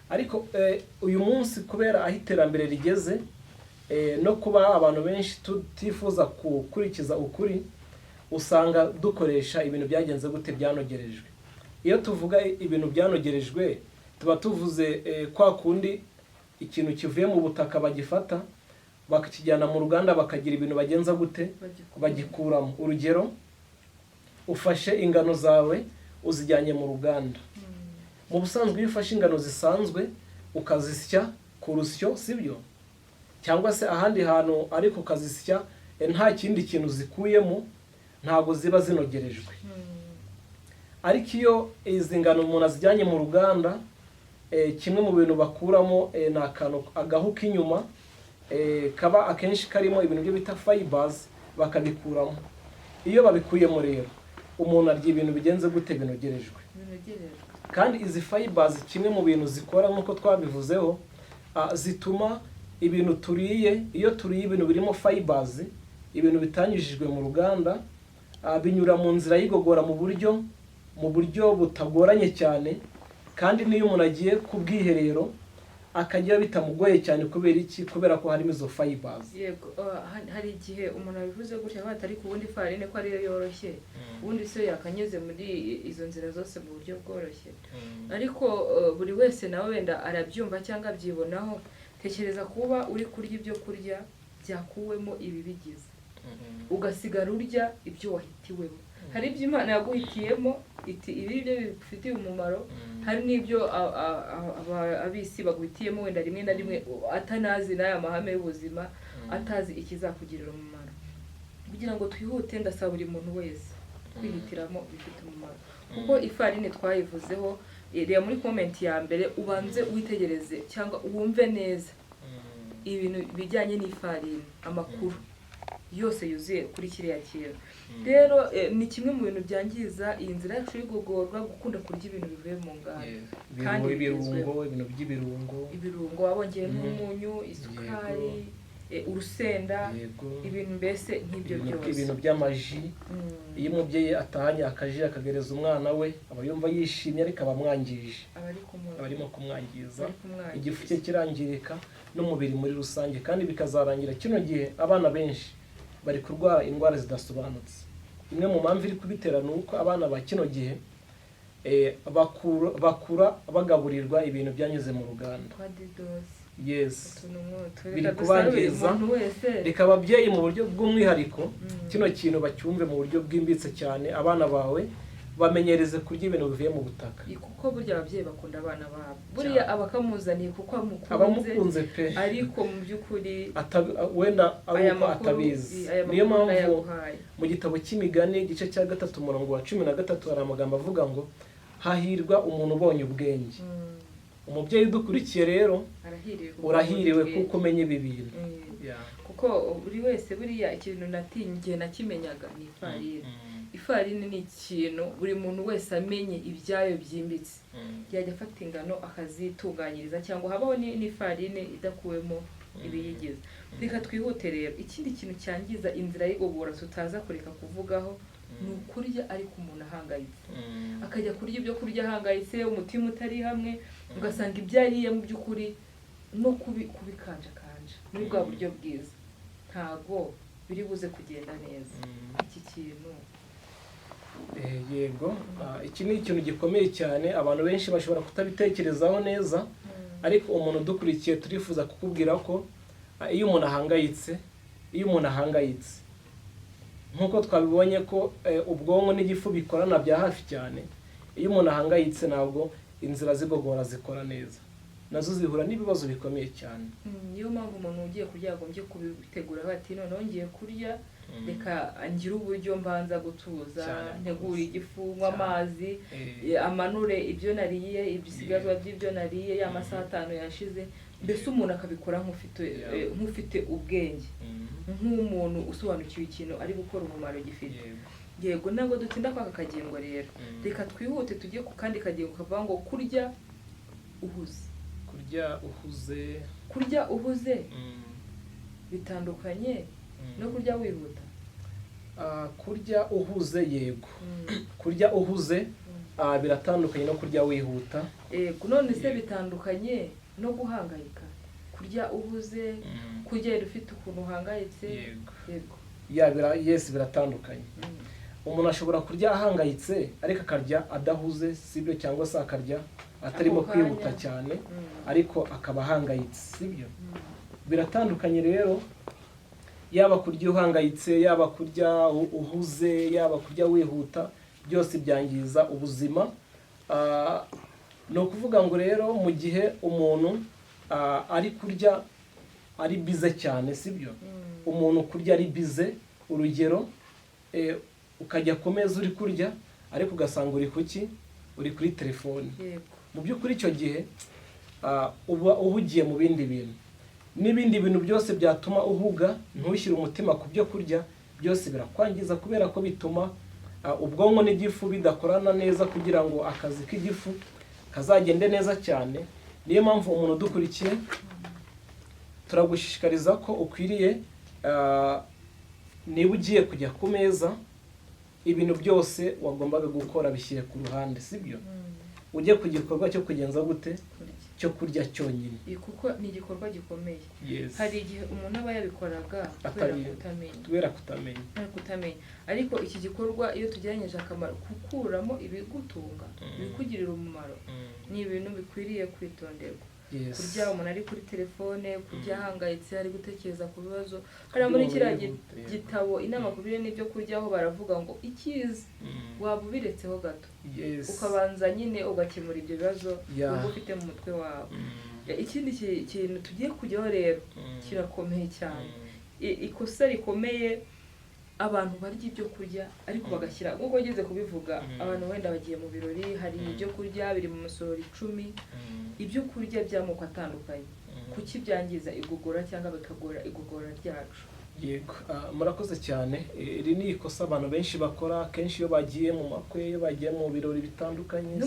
Ariko uyu munsi kubera aho iterambere rigeze no kuba abantu benshi tutifuza gukurikiza ukuri, usanga dukoresha ibintu byagenze gute byanogerejwe. Iyo tuvuga ibintu byanogerejwe tuba tuvuze kwa kundi ikintu kivuye mu butaka bagifata bakakijyana mu ruganda bakagira ibintu bagenza gute bagikuramo. Urugero, ufashe ingano zawe uzijyanye mu ruganda. Mu busanzwe iyo ufashe ingano zisanzwe ukazisya ku rusyo, sibyo? Cyangwa se ahandi hantu ariko ukazisya nta kindi kintu zikuyemo, ntabwo ziba zinogerejwe. Ariko iyo izi ngano umuntu azijyanye mu ruganda, kimwe mu bintu bakuramo ni akantu agahu k'inyuma kaba akenshi karimo ibintu byo bita fibers, bakabikuramo. Iyo babikuyemo rero umuntu arya ibintu bigenze gute binogerejwe. Kandi izi fibers kimwe mu bintu zikora nk'uko twabivuzeho, zituma ibintu turiye, iyo turiye ibintu birimo fibers, ibintu bitanyujijwe mu ruganda, binyura mu nzira y'igogora mu buryo butagoranye cyane. Kandi niyo umuntu agiye ku bwiherero akajya bitamugoye cyane. Kubera iki? Kubera ko harimo izo fibers. Yego, hari igihe umuntu abivuze gutya batari ku bundi farine ko ariyo yoroshye, ubundi se yakanyuze muri izo nzira zose mu buryo bworoshye. Ariko buri wese nawe wenda arabyumva cyangwa abyibonaho. Tekereza kuba uri kurya ibyo kurya byakuwemo ibi bigize, ugasigara urya ibyo wahitiwemo. Hari ibyo Imana yaguhitiyemo iti ibi byo bifitiye umumaro, hari n'ibyo abisi baguhitiyemo wenda rimwe na rimwe atanazi n'aya mahame y'ubuzima, atazi ikizakugirira umumaro. Kugira ngo twihute, ndasaba buri muntu wese kwihitiramo bifite umumaro. Kuko ifarine twayivuzeho, reba muri comment ya mbere ubanze witegereze cyangwa wumve neza ibintu bijyanye n'ifarine, amakuru yose yuzuye kuri kiriya kintu. Rero ni kimwe mu bintu byangiza iyi nzira yacu y'igogorwa, gukunda kurya ibintu bivuye mu nganda. Kandi ibintu by'ibirungo wabongeye nk'umunyu, isukari, urusenda, ibintu mbese nk'ibyo byose, ibintu by'amaji. Iyo umubyeyi atahanye akaji akagereza umwana we, aba yumva yishimye, ariko abamwangije, abarimo kumwangiza, igifu cye kirangirika n'umubiri muri rusange. Kandi bikazarangira kino gihe abana benshi bari kurwara indwara zidasobanutse. Imwe mu mpamvu iri kubitera ni uko abana ba kino gihe bakura bagaburirwa ibintu byanyuze mu ruganda. Yes, biri kubangiza. Reka ababyeyi mu buryo bw'umwihariko kino kintu bacyumve mu buryo bwimbitse cyane. Abana bawe bamenyereze kurya ibintu bivuye mu butaka, kuko burya ababyeyi bakunda abana babo. Buriya abakamuzaniye kuko abamukunze pe, ariko mu by'ukuri wenda ari uko atabizi. Niyo mpamvu mu gitabo cy'Imigani igice cya 3:13 hari amagambo avuga ngo hahirwa umuntu ubonye ubwenge. Umubyeyi udukurikiye rero urahiriwe kuko umenye ibi bintu. Kuko buri wese buriya ikintu natingiye nakimenyaga ni ifarine. Ifarine ni ikintu buri muntu wese amenye ibyayo byimbitse, yajya afata ingano akazitunganyiriza, cyangwa habaho n'ifarine idakuwemo ibiyigize. Reka twihute rero. Ikindi kintu cyangiza inzira y'igogora tutaza kureka kuvugaho ni ukurya ariko umuntu ahangayitse akajya kurya ibyo kurya ahangayitse, umutima utari hamwe, ugasanga ibyo ariye mu by'ukuri no kubikanjakanja muri bwa buryo bwiza ntago biri buze kugenda neza. Iki kintu yego, iki ni ikintu gikomeye cyane, abantu benshi bashobora kutabitekerezaho neza, ariko umuntu udukurikiye turifuza kukubwira ko iyo umuntu ahangayitse nk'uko twabibonye ko ubwonko n'igifu bikorana bya hafi cyane, iyo umuntu ahangayitse ntabwo inzira z'igogora zikora neza, nazo zihura n'ibibazo bikomeye cyane. niyo mpamvu umuntu ugiye kurya yagombye kubitegura bati noneho ngiye kurya, reka ngire uburyo mbanza gutuza, ntegura igifu, nywa amazi, amanure ibyo nariye, ibisigazwa by'ibyo nariye, ya masaha 5 yashize, mbese umuntu akabikora nk'ufite ubwenge, nk'umuntu usobanukiwe ikintu ari gukora umumaro gifite. Yego, ntabwo dutinda kwaka kagengo rero, reka twihute tujye ku kandi kagengo kavuga ngo kurya uhuze bitandukanye no kurya wihuta. Kurya uhuze, yego, kurya uhuze biratandukanye no kurya wihuta. Yego, none se bitandukanye no guhangayika? Kurya uhuze, kurya ufite ukuntu uhangayitse. Yego, yes, biratandukanye. Umuntu ashobora kurya ahangayitse ariko akarya adahuze, sibyo, cyangwa se akarya atarimo kwihuta cyane ariko akaba ahangayitse, sibyo. Biratandukanye rero, yaba kurya uhangayitse, yaba kurya uhuze, yaba kurya wihuta, byose byangiza ubuzima. No kuvuga ngo rero mu gihe umuntu ari kurya ari bize cyane, sibyo, umuntu kurya ari bize, urugero ukajya ku meza uri kurya ariko ugasanga uri kuri telefone. Mu by'ukuri icyo gihe uba uhugiye mu bindi bintu, n'ibindi bintu byose byatuma uhuga ntushyire umutima ku byo kurya, byose birakwangiza kubera ko bituma ubwonko n'igifu bidakorana neza kugira ngo akazi k'igifu kazagende neza cyane. Niyo mpamvu umuntu udukurikiye turagushishikariza ko ukwiriye niba ugiye kujya ku meza, ibintu byose wagombaga gukora bishyire ku ruhande, sibyo, ujye ku gikorwa cyo kugenza gute, cyo kurya cyonyine, kuko ni igikorwa gikomeye. Hari igihe umuntu aba yabikoraga kubera kutamenya, ariko iki gikorwa iyo tugeranyije akamaro gukuramo ibigutunga, ibikugirira umumaro, ni ibintu bikwiriye kwitonderwa. Kurya umuntu ari kuri telefone, kurya ahangayitse, ari gutekereza ku bibazo. Hari muri kiriya gitabo inama ku biryo n'ibyo kuryaho baravuga ngo ikiza waba ubiretseho gato, ukabanza nyine ugakemura ibyo bibazo uba ufite mu mutwe wawe. Ikindi kintu tugiye kujyaho rero kirakomeye cyane, ikosa rikomeye, abantu barya ibyo kurya ariko bagashyira, nk'uko ngeze kubivuga, abantu wenda bagiye mu birori, hari ibyo kurya biri mu masorori 10, ibyo kurya by'amoko atandukanye, kuki byangiza igogora cyangwa bikagora igogora ryacu? Yego, murakoze cyane. Iri ni ikosa abantu benshi bakora kenshi iyo bagiye mu makwe, iyo bagiye mu birori bitandukanye,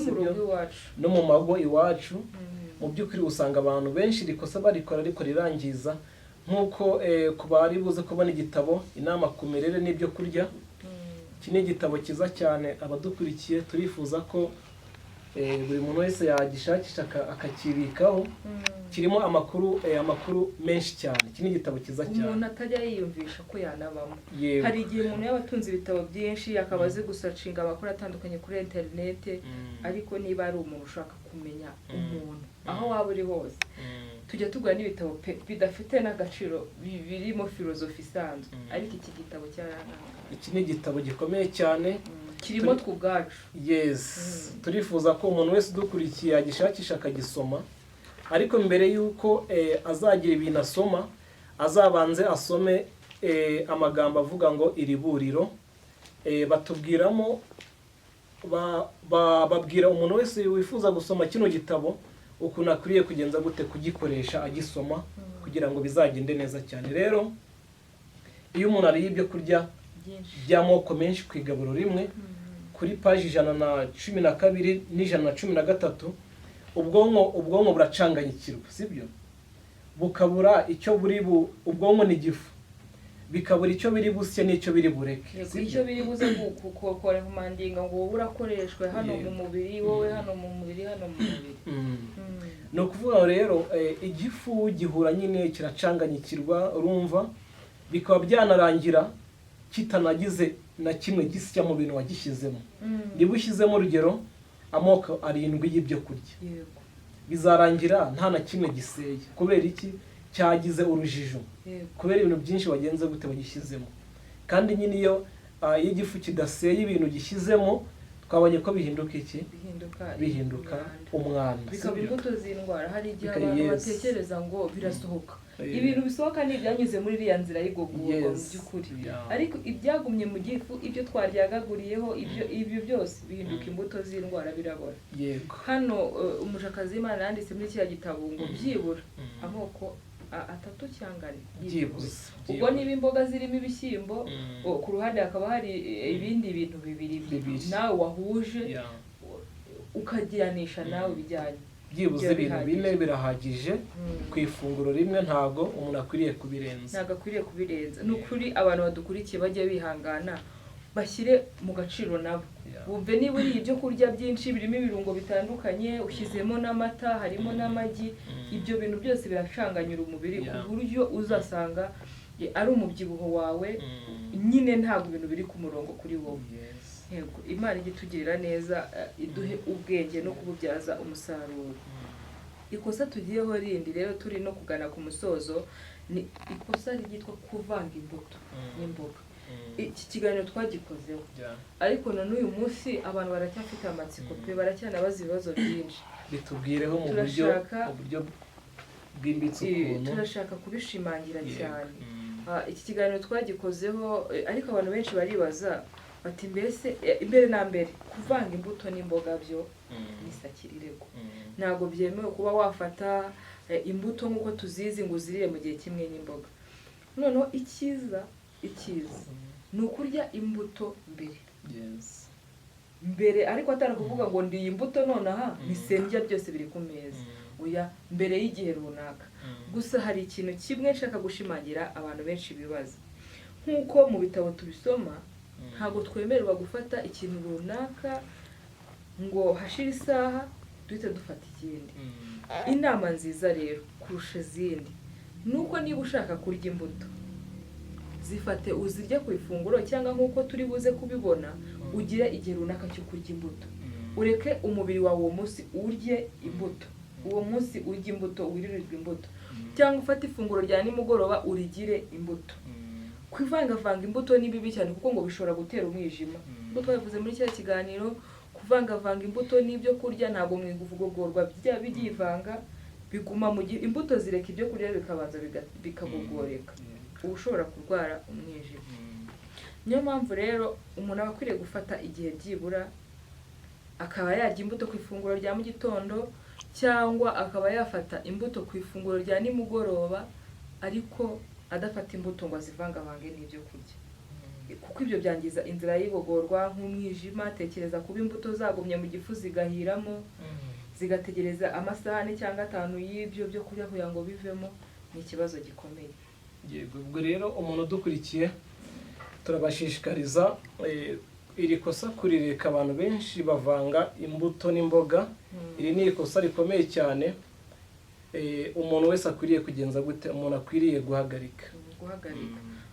no mu mago iwacu. Mu by'ukuri usanga abantu benshi rikosa barikora ariko rirangiza, nk'uko ku bari buze kubona igitabo inama ku mirire n'ibyo kurya. Iki ni igitabo cyiza cyane, abadukurikiye turifuza ko buri muntu wese yagishakisha akakibikaho. Kirimo amakuru menshi cyane. Iki ni igitabo cyiza cyane, umuntu atajya yiyumvisha ko yanabamo. Hari igihe umuntu yaba atunze ibitabo byinshi akaba azi gusacinga amakuru atandukanye kuri interinete, ariko niba ari umuntu ushaka kumenya umuntu aho waba uri hose, tujya tugura n'ibitabo bidafite n'agaciro, birimo filozofi isanzwe, ariko iki gitabo cyarananga. Iki ni igitabo gikomeye cyane, kirimo twubwacu. Turifuza ko umuntu wese udukurikiye yagishakisha akagisoma, ariko mbere y'uko azagira ibintu asoma, azabanze asome amagambo avuga ngo iri buriro. Batubwiramo, babwira umuntu wese wifuza gusoma kino gitabo ukuntu akwiriye kugenza gute kugikoresha agisoma kugira ngo bizagende neza cyane. Rero iyo umuntu ariye ibyo kurya by'amoko menshi ku igaburo rimwe, kuri paji 112 n'113, ubwonko buracanganyikirwa, sibyo, bukabura icyo ubwonko n'igifu bikabura icyo biri busye n'icyo biri bureke. icyo biri buze gukora kumandinga ngo wowe urakoreshwe hano mu mubiri, wowe hano mu mubiri, hano mu mubiri. Ni ukuvuga rero igifu gihura nyine kiracanganyikirwa, urumva, bikaba byanarangira kitanagize na kimwe gisya mu bintu wagishyizemo. Niba ushyizemo urugero amoko 7 y'ibyo kurya, bizarangira nta na kimwe giseye. Kubera iki? Cyagize urujijo, kubera ibintu byinshi wagenze gute wagishyizemo. Kandi nyine iyo igifu kidaseye ibintu gishyizemo, twabonye ko bihinduka iki? Bihinduka umwanda, bikaba imbuto z'indwara. Hari igihe abantu batekereza ngo birasohoka, ibintu bisohoka ni ibyanyuze muri iriya nzira y'igogorwa mu by'ukuri, ariko ibyagumye mu gifu, ibyo twaryagaguriyeho, ibyo byose bihinduka imbuto z'indwara, birabora. Hano umushakazi w'Imana yanditse muri kiriya gitabo ngo byibura amoko 3 cyangwa 4. Ubwo niba imboga zirimo ibishyimbo, ku ruhande hakaba hari ibindi bintu bibiri nawe wahuje ukagiranisha nawe bijyanye. Byibuze ibintu 4 birahagije ku ifunguro rimwe, ntago umuntu akwiriye kubirenza. Ni ukuri abantu badukurikiye bajya bihangana, bashyire mu gaciro nabo. Bumve niba uri ibyo kurya byinshi birimo ibirungo bitandukanye, ushyizemo n'amata, harimo n'amagi, ibyo bintu byose biracanganyura umubiri ku buryo uzasanga ari umubyibuho wawe nyine ntabwo ibintu biri ku murongo kuri wowe. Yego, Imana igitugirira neza, iduhe ubwenge no kububyaza umusaruro. Ikosa tugiyeho rindi rero turi no kugana ku musozo, ni ikosa ryitwa kuvanga imbuto n'imboga. Iki kiganiro twagikozeho, ariko na n'uyu munsi abantu baracyafite amatsiko pe, baracyanabaza ibibazo byinshi. Bitubwireho mu buryo bwimbitse ukuntu turashaka kubishimangira cyane. Iki kiganiro twagikozeho, ariko abantu benshi baribaza bati mbese imbere na mbere kuvanga imbuto n'imboga byo nisakirirego. Ntabwo byemewe kuba wafata imbuto nk'uko tuzizi ngo uzirire mu gihe kimwe n'imboga. Noneho icyiza ni ukurya imbuto mbere, ariko atari kuvuga ngo ndiye imbuto nonaha nisendya byose biri ku meza. Oya, mbere y'igihe runaka. Gusa hari ikintu kimwe nshaka gushimangira abantu benshi bibaza. Nk'uko mu bitabo tubisoma, ntabwo twemererwa gufata ikintu runaka ngo hashira isaha duhite dufata ikindi. Inama nziza rero kurusha izindi nuko niba ushaka kurya imbuto, zifate uzirya ku ifunguro, cyangwa nk'uko turi buze kubibona ugire igihe runaka cyo kurya imbuto. Ureke umubiri wawe uwo munsi urye imbuto, uwo munsi urya imbuto, wiririrwe imbuto. Cyangwa ufate ifunguro rya nimugoroba urigire imbuto. Kwivangavanga imbuto ni bibi cyane kuko ngo bishobora gutera umwijima. Ubwo twavuze muri cya kiganiro, kuvangavanga imbuto n'ibyo kurya ntabwo mwiguvugogorwa byivanga, biguma mu gihe imbuto zireka ibyo kurya bikabanza bikagogoreka, uba ushobora kurwara umwijima. Niyo mpamvu rero umuntu aba akwiriye gufata igihe byibura akaba yarya imbuto ku ifunguro rya mu gitondo, cyangwa akaba yafata imbuto ku ifunguro rya nimugoroba, ariko adafata imbuto ngo azivangavange n'ibyo kurya, kuko ibyo byangiza inzira y'igogorwa nk'umwijima. Tekereza kuba imbuto zagumye mu gifu zigahiramo, zigategereza amasaha 4 cyangwa 5 y'ibyo byo kurya kugira ngo bivemo, ni ikibazo gikomeye. Yego, ubwo rero umuntu udukurikiye turabashishikariza iri kosa kurireka. Abantu benshi bavanga imbuto n'imboga. Iri ni ikosa rikomeye cyane. Umuntu wese akwiriye kugenza gute? Umuntu akwiriye guhagarika.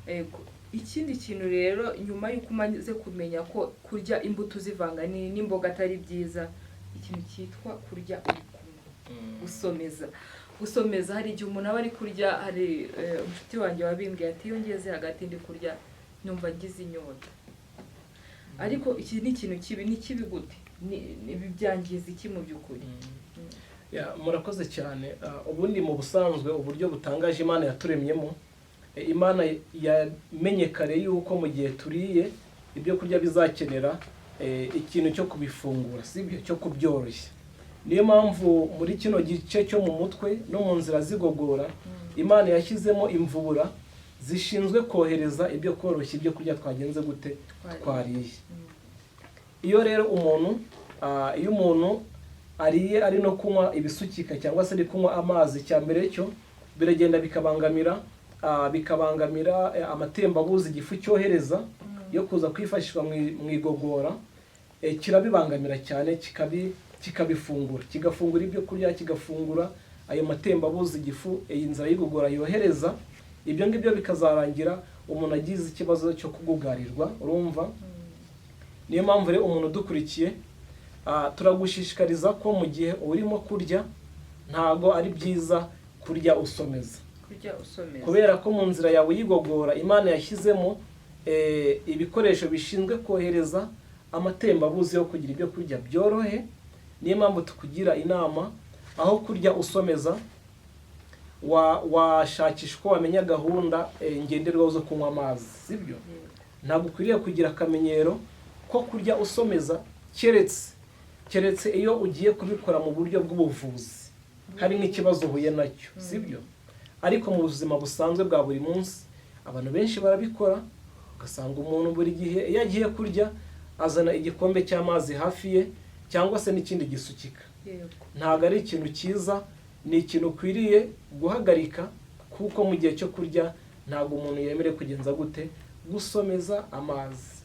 Ego, ikindi kintu rero nyuma y'uko umaze kumenya ko kurya imbuto zivanga n'imboga atari byiza, ikintu cyitwa kurya gusomeza. Hari igihe umuntu aba ari kurya, hari umushuti wanjye wabimbwiye ati iyo ngeze hagati ndi kurya numva ngize inyota. Ariko iki ni ikintu kibi. Ni kibi gute? Ni byangiza iki mu by'ukuri? Murakoze cyane. Ubundi mu busanzwe uburyo butangaje Imana yaturemyemo, Imana yamenye kare yuko mu gihe turiye ibyo kurya bizakenera ikintu cyo kubifungura, sibyo, cyo kubyoroshya. Niyo mpamvu muri kino gice cyo mu mutwe no mu nzira zigogora, Imana yashyizemo imvubura zishinzwe kohereza ibyo koroshya ibyo kurya twagenze gute twariye. Iyo rero umuntu ariye ari no kunywa ibisukika cyangwa se ari kunywa amazi, cya mbere cyo biragenda bikabangamira bikabangamira amatembabuzi igifu cyohereza yo kuza kwifashishwa mu igogora, kirabibangamira cyane, kikabifungura, kigafungura ibyo kurya, kigafungura ayo matembabuzi igifu iyi nzira y'igogora yohereza. Ibyo ngibyo bikazarangira umuntu agize ikibazo cyo kugugarirwa, urumva. Niyo mpamvu rero umuntu udukurikiye, turagushishikariza ko mu gihe urimo kurya ntago ari byiza kurya usomeza, kubera ko mu nzira yawe y'igogora Imana yashyizemo ibikoresho bishinzwe kohereza amatembabuzi yo kugira ibyo kurya byorohe. Niyo mpamvu tukugira inama, aho kurya usomeza washakisha uko wamenya gahunda ngenderwaho zo kunywa amazi, sibyo? Ntabwo ukwiriye kugira akamenyero ko kurya usomeza, keretse iyo ugiye kubikora mu buryo bw'ubuvuzi, hari nk'ikibazo uhuye nacyo, sibyo? Ariko mu buzima busanzwe bwa buri munsi abantu benshi barabikora, ugasanga umuntu buri gihe iyo agiye kurya azana igikombe cy'amazi hafi ye cyangwa se n'ikindi gisukika. Ntabwo ari ikintu cyiza, ni ikintu ukwiriye guhagarika, kuko mu gihe cyo kurya ntabwo umuntu yemerewe kugenza gute, gusomeza amazi.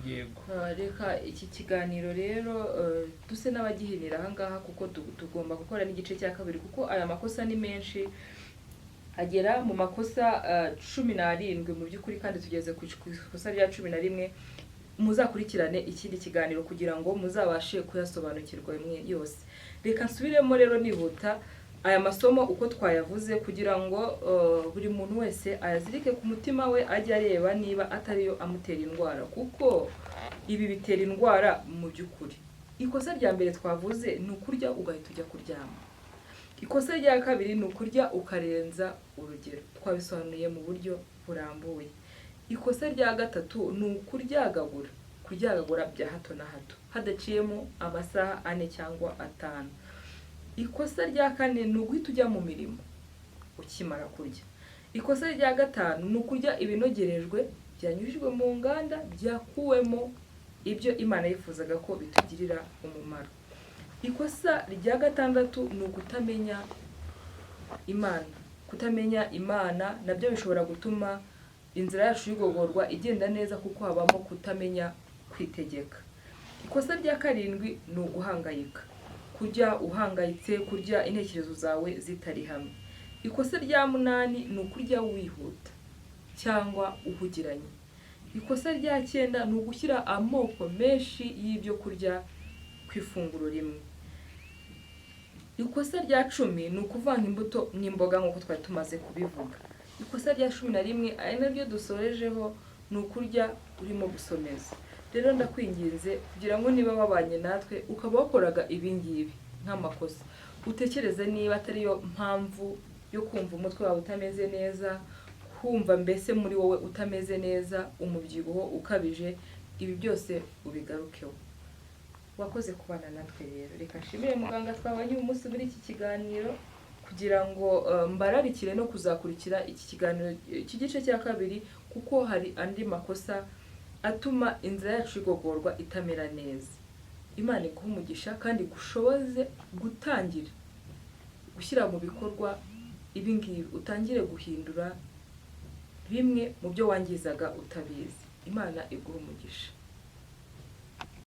Yego. Reka iki kiganiro rero duse n'abagihinira ahangaha, kuko tugomba gukora n'igice cya kabiri, kuko aya makosa ni menshi, agera mu makosa 17 mu by'ukuri, kandi tugeze ku ikosa rya 11. Muzakurikirane ikindi kiganiro kugira ngo muzabashe kuyasobanukirwa mwe yose. Reka nsubiremo rero nihuta aya masomo uko twayavuze, kugira ngo buri muntu wese ayazirike ku mutima we, ajye areba niba atariyo amutera indwara, kuko ibi bitera indwara mu by'ukuri. Ikosa rya mbere twavuze ni ukurya ugahita ujya kuryama. Ikosa rya kabiri ni ukurya ukarenza urugero, twabisobanuye mu buryo burambuye. Ikosa rya gatatu ni kuryagagura bya hato na hato hadaciyemo amasaha 4 cyangwa 5. Ikosa rya kane ni uguhita ujya mu mirimo ukimara kurya. Ikosa rya gatanu ni ukurya ibinogerejwe byanyujijwe mu nganda, byakuwemo ibyo Imana yifuzaga ko bitugirira umumaro. Ikosa rya gatandatu ni ukutamenya Imana. Kutamenya Imana nabyo bishobora gutuma inzira yacu y'igogorwa igenda neza, kuko habamo kutamenya kwitegeka. Ikosa rya karindwi ni uguhangayika, kurya uhangayitse, kurya intekerezo zawe zitari hamwe. Ikosa rya 8 ni ukurya wihuta cyangwa uhugiranye. Ikosa rya 9 ni ugushyira amoko menshi y'ibyo kurya ku ifunguro rimwe. Ikosa rya 10 ni ukuvanga imbuto n'imboga nk'uko twari tumaze kubivuga. Ikosa rya 11 ari naryo dusorejeho, ni ukurya urimo gusomeza. Rero ndakwinginze kugira ngo niba wabanye natwe ukaba wakoraga ibingibi nk'amakosa, utekereze niba atariyo mpamvu yo kumva umutwe wawe utameze neza, kumva mbese muri wowe utameze neza, umubyibuho ukabije, ibi byose ubigarukeho. Wakoze kubana natwe rero. Reka nshimire muganga twabanye umunsi muri iki kiganiro, kugira ngo mbararikire no kuzakurikira iki kiganiro cy'igice cya kabiri, kuko hari andi makosa atuma inzira yacu igogorwa itamera neza. Imana iguhe umugisha kandi gushoboze gutangira gushyira mu bikorwa ibingibi, utangire guhindura bimwe mu byo wangizaga utabizi. Imana iguhe umugisha.